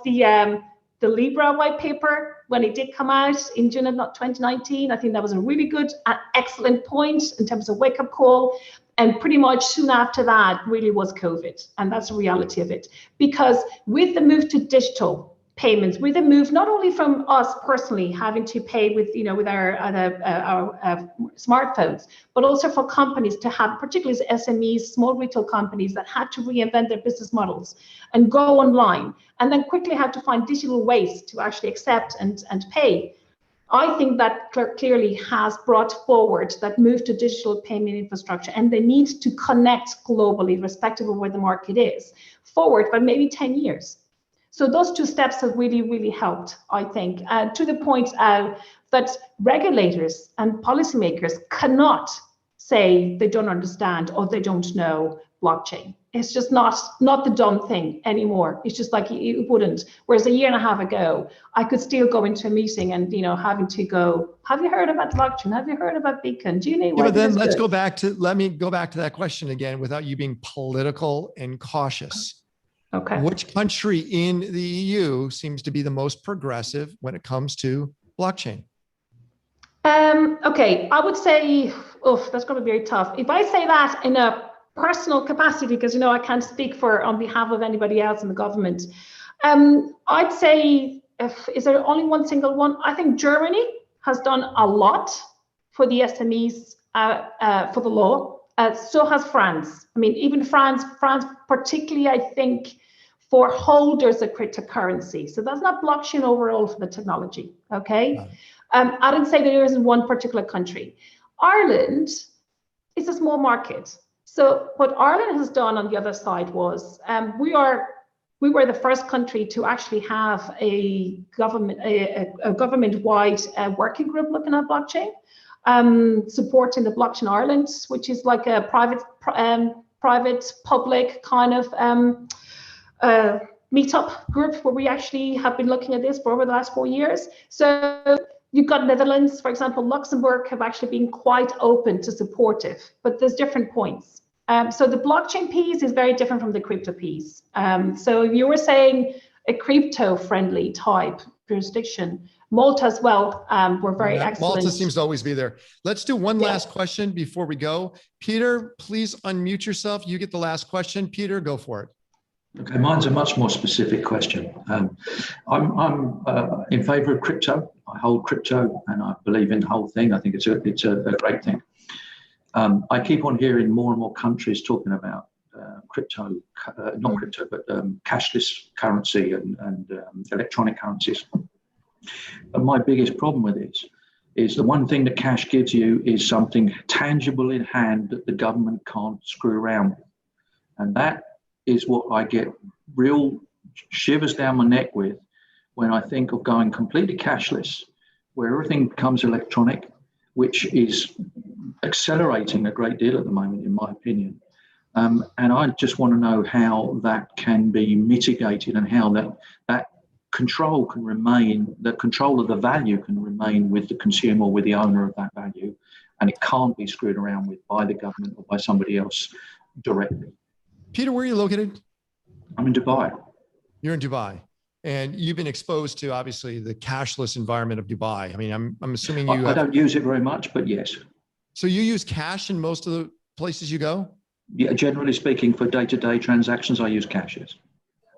[SPEAKER 11] the Libra white paper when it did come out in June of 2019. I think that was a really good and excellent point in terms of wake-up call. And pretty much soon after that really was COVID. And that's the reality of it. Because with the move to digital payments, with the move not only from us personally having to pay with, with our smartphones, but also for companies to have, particularly SMEs, small retail companies that had to reinvent their business models and go online, and then quickly had to find digital ways to actually accept and pay. I think that clearly has brought forward that move to digital payment infrastructure and the need to connect globally, irrespective of where the market is, forward by maybe 10 years. So those two steps have really, really helped, I think, to the point that regulators and policymakers cannot say they don't understand or they don't know blockchain. It's just not the dumb thing anymore. It's just like it wouldn't. Whereas a year and a half ago, I could still go into a meeting and having to go, have you heard about blockchain? Have you heard about Beacon? Do you know?
[SPEAKER 1] But then let me go back to that question again without you being political and cautious.
[SPEAKER 11] Okay.
[SPEAKER 1] Which country in the EU seems to be the most progressive when it comes to blockchain?
[SPEAKER 11] Okay, I would say, that's going to be very tough. If I say that in a personal capacity, because I can't speak on behalf of anybody else in the government, I'd say, is there only one single one? I think Germany has done a lot for the SMEs, for the law. So has France. I mean, even France particularly, I think, for holders of cryptocurrency. So that's not blockchain overall for the technology, okay? I didn't say that there isn't one particular country. Ireland is a small market. So what Ireland has done on the other side was, we were the first country to actually have a government-wide working group looking at blockchain. Supporting the Blockchain Ireland, which is like a private-public kind of meetup group where we actually have been looking at this for over the last 4 years. So you've got Netherlands, for example, Luxembourg have actually been quite open to supportive, but there's different points. So the blockchain piece is very different from the crypto piece. So if you were saying a crypto-friendly type jurisdiction, Malta as well were very excellent.
[SPEAKER 1] Malta seems to always be there. Let's do one last question before we go. Peter, please unmute yourself. You get the last question. Peter, go for it.
[SPEAKER 12] Okay, mine's a much more specific question. I'm in favor of crypto. I hold crypto and I believe in the whole thing. I think it's a great thing. I keep on hearing more and more countries talking about crypto, not crypto, but cashless currency and electronic currencies. But my biggest problem with this is the one thing that cash gives you is something tangible in hand that the government can't screw around with. And that is what I get real shivers down my neck with when I think of going completely cashless, where everything becomes electronic, which is accelerating a great deal at the moment, in my opinion. And I just want to know how that can be mitigated and how that control can remain, the control of the value can remain with the consumer or with the owner of that value, and it can't be screwed around with by the government or by somebody else directly.
[SPEAKER 1] Peter, where are you located?
[SPEAKER 12] I'm in Dubai.
[SPEAKER 1] You're in Dubai, and you've been exposed to obviously the cashless environment of Dubai. I mean, I'm assuming you.
[SPEAKER 12] I don't use it very much, but yes.
[SPEAKER 1] So you use cash in most of the places you go?
[SPEAKER 12] Yeah, generally speaking, for day-to-day transactions, I use cash. Yes.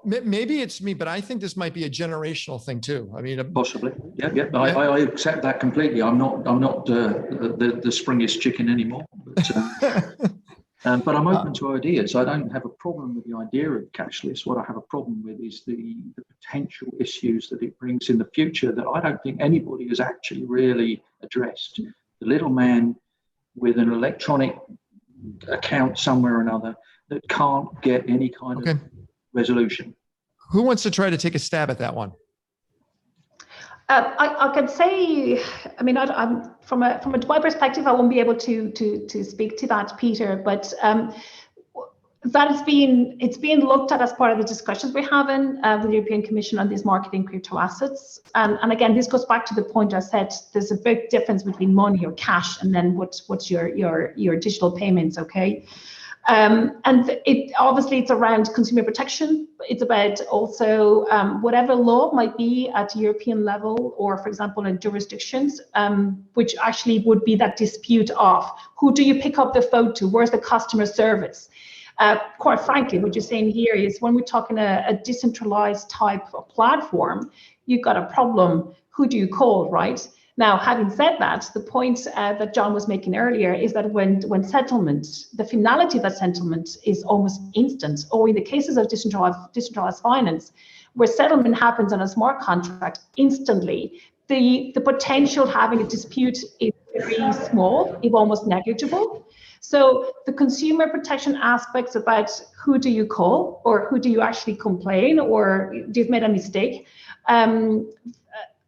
[SPEAKER 1] Maybe it's me, but I think this might be a generational thing too. I mean,
[SPEAKER 12] possibly. Yeah. I accept that completely. I'm not the springiest chicken anymore. But I'm open to ideas. I don't have a problem with the idea of cashless. What I have a problem with is the potential issues that it brings in the future that I don't think anybody has actually really addressed. The little man with an electronic account somewhere or another that can't get any kind of resolution.
[SPEAKER 1] Who wants to try to take a stab at that one?
[SPEAKER 11] I could say, I mean, I'm from a Dubai perspective, I won't be able to speak to that, Peter, but it's being looked at as part of the discussions we're having with the European Commission on these marketing crypto assets. And again, this goes back to the point I said, there's a big difference between money or cash and then what's your digital payments, okay? And it obviously it's around consumer protection. It's about also whatever law might be at European level, or for example in jurisdictions, which actually would be that dispute of who do you pick up the phone to, where's the customer service. Quite frankly, what you're saying here is when we're talking a decentralized type of platform, you've got a problem. Who do you call, right? Now, having said that, the point that John was making earlier is that when settlement, the finality of that settlement is almost instant, or in the cases of decentralized finance, where settlement happens on a smart contract instantly, the potential having a dispute is very small, if almost negligible. So the consumer protection aspects about who do you call, or who do you actually complain, or you've made a mistake.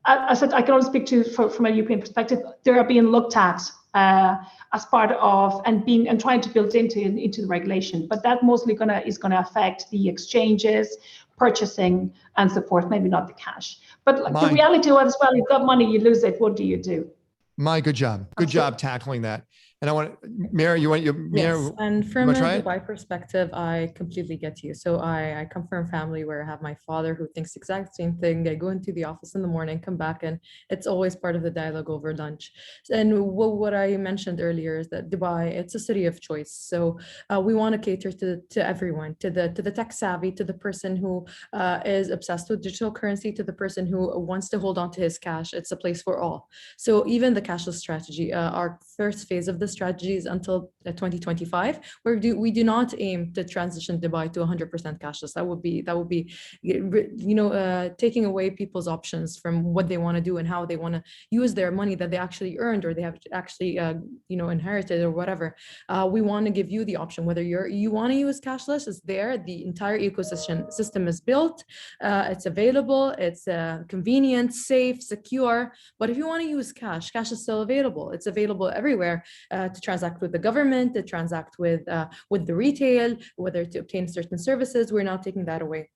[SPEAKER 11] I said I can only speak to from a European perspective. They are being looked at as part of and trying to build into the regulation. But that mostly is gonna affect the exchanges, purchasing, and so forth. Maybe not the cash. But the reality as well, you've got money, you lose it. What do you do?
[SPEAKER 1] Good job. Good job tackling that. And I want Meera,
[SPEAKER 5] Yes, and from a Dubai perspective, I completely get you. So I come from a family where I have my father who thinks the exact same thing. I go into the office in the morning, come back, and it's always part of the dialogue over lunch. And what I mentioned earlier is that Dubai, it's a city of choice. So we want to cater to everyone, to the tech savvy, to the person who is obsessed with digital currency, to the person who wants to hold on to his cash. It's a place for all. So even the cashless strategy, our first phase of the strategy is until 2025, where we do not aim to transition Dubai to 100% cashless. That would be taking away people's options from what they want to do and how they want to use their money that they actually earned or they have actually inherited or whatever. We want to give you the option whether you want to use cashless. It's there. The entire ecosystem is built. It's available. It's convenient, safe, secure. But if you want to use cash is still available. It's available everywhere. To transact with the government, to transact with the retail, whether to obtain certain services. We're not taking that away.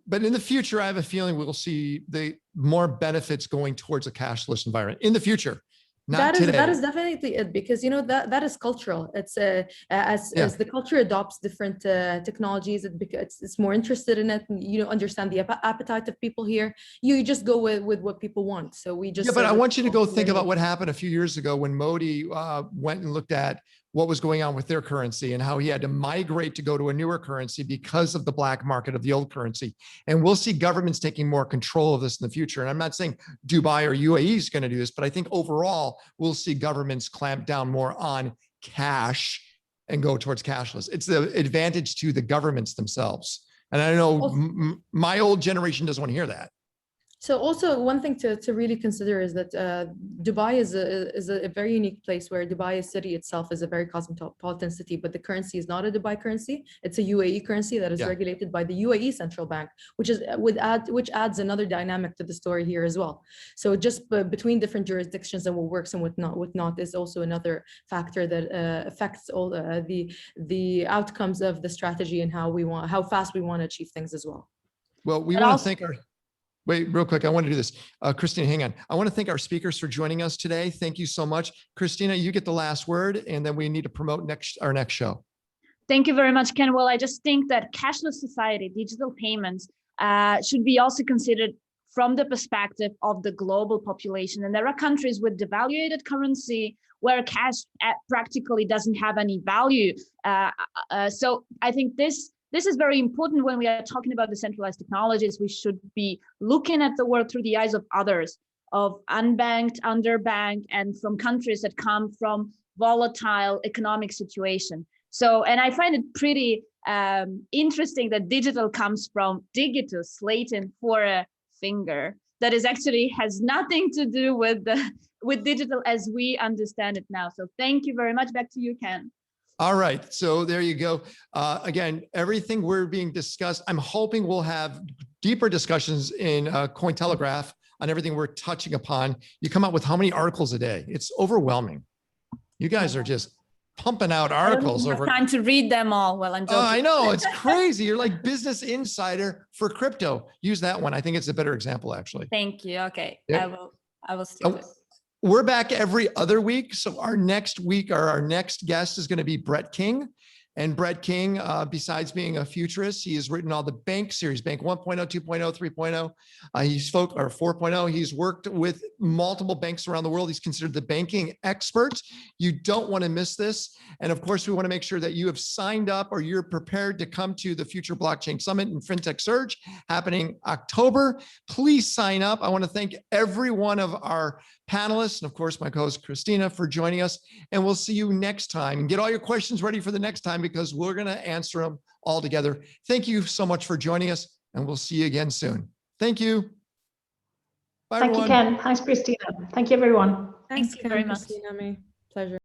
[SPEAKER 1] But in the future, I have a feeling we'll see the more benefits going towards a cashless environment in the future. That
[SPEAKER 5] is definitely it, because that is cultural. It's as the culture adopts different technologies, it's more interested in it. Understand the appetite of people here. You just go with what people want. So we just
[SPEAKER 1] but I want you to go think about what happened a few years ago when Modi went and looked at what was going on with their currency and how he had to migrate to go to a newer currency because of the black market of the old currency. And we'll see governments taking more control of this in the future. And I'm not saying Dubai or UAE is going to do this, but I think overall we'll see governments clamp down more on cash and go towards cashless. It's the advantage to the governments themselves. And I know my old generation doesn't want to hear that.
[SPEAKER 5] So also one thing to really consider is that Dubai is a very unique place where Dubai city itself is a very cosmopolitan city, but the currency is not a Dubai currency. It's a UAE currency that is regulated by the UAE central bank, which adds another dynamic to the story here as well. So just between different jurisdictions and what works and what not is also another factor that affects all the outcomes of the strategy and how fast we want to achieve things as well.
[SPEAKER 1] Well, we want to thank our. Wait, real quick. I want to do this. Christina, hang on. I want to thank our speakers for joining us today. Thank you so much. Christina, you get the last word, and then we need to promote our next show.
[SPEAKER 3] Thank you very much, Ken. Well, I just think that cashless society, digital payments should be also considered from the perspective of the global population. And there are countries with devaluated currency where cash practically doesn't have any value. So I think this is very important when we are talking about decentralized technologies. We should be looking at the world through the eyes of others, of unbanked, underbanked, and from countries that come from volatile economic situation. So, and I find it pretty interesting that digital comes from digitus, Latin for a finger. That is actually has nothing to do with digital as we understand it now. So thank you very much. Back to you, Ken.
[SPEAKER 1] All right, so there you go. Again, everything we're being discussed, I'm hoping we'll have deeper discussions in Cointelegraph on everything we're touching upon. You come out with how many articles a day? It's overwhelming. You guys are just pumping out articles.
[SPEAKER 4] I don't have time to read them all. Well, I'm joking.
[SPEAKER 1] I know, it's crazy. You're like Business Insider for crypto. Use that one. I think it's a better example, actually.
[SPEAKER 4] Thank you. Okay,
[SPEAKER 1] yeah.
[SPEAKER 4] I will stick to it.
[SPEAKER 1] We're back every other week. So our next week, our next guest is going to be Brett King. And Brett King, besides being a futurist, he has written all the bank series, Bank 1.0, 2.0, 3.0. He's or 4.0. He's worked with multiple banks around the world. He's considered the banking expert. You don't want to miss this. And of course, we want to make sure that you have signed up or you're prepared to come to the Future Blockchain Summit and FinTech Surge happening October. Please sign up. I want to thank every one of our panelists and of course my co-host Christina for joining us, and we'll see you next time. And get all your questions ready for the next time because we're going to answer them all together. Thank you so much for joining us, and we'll see you again soon. Thank you. Bye,
[SPEAKER 11] Thank
[SPEAKER 1] everyone.
[SPEAKER 11] you, Ken. Thanks, Christina. Thank you, everyone.
[SPEAKER 3] Thank you very much.
[SPEAKER 5] Christina, May. Pleasure.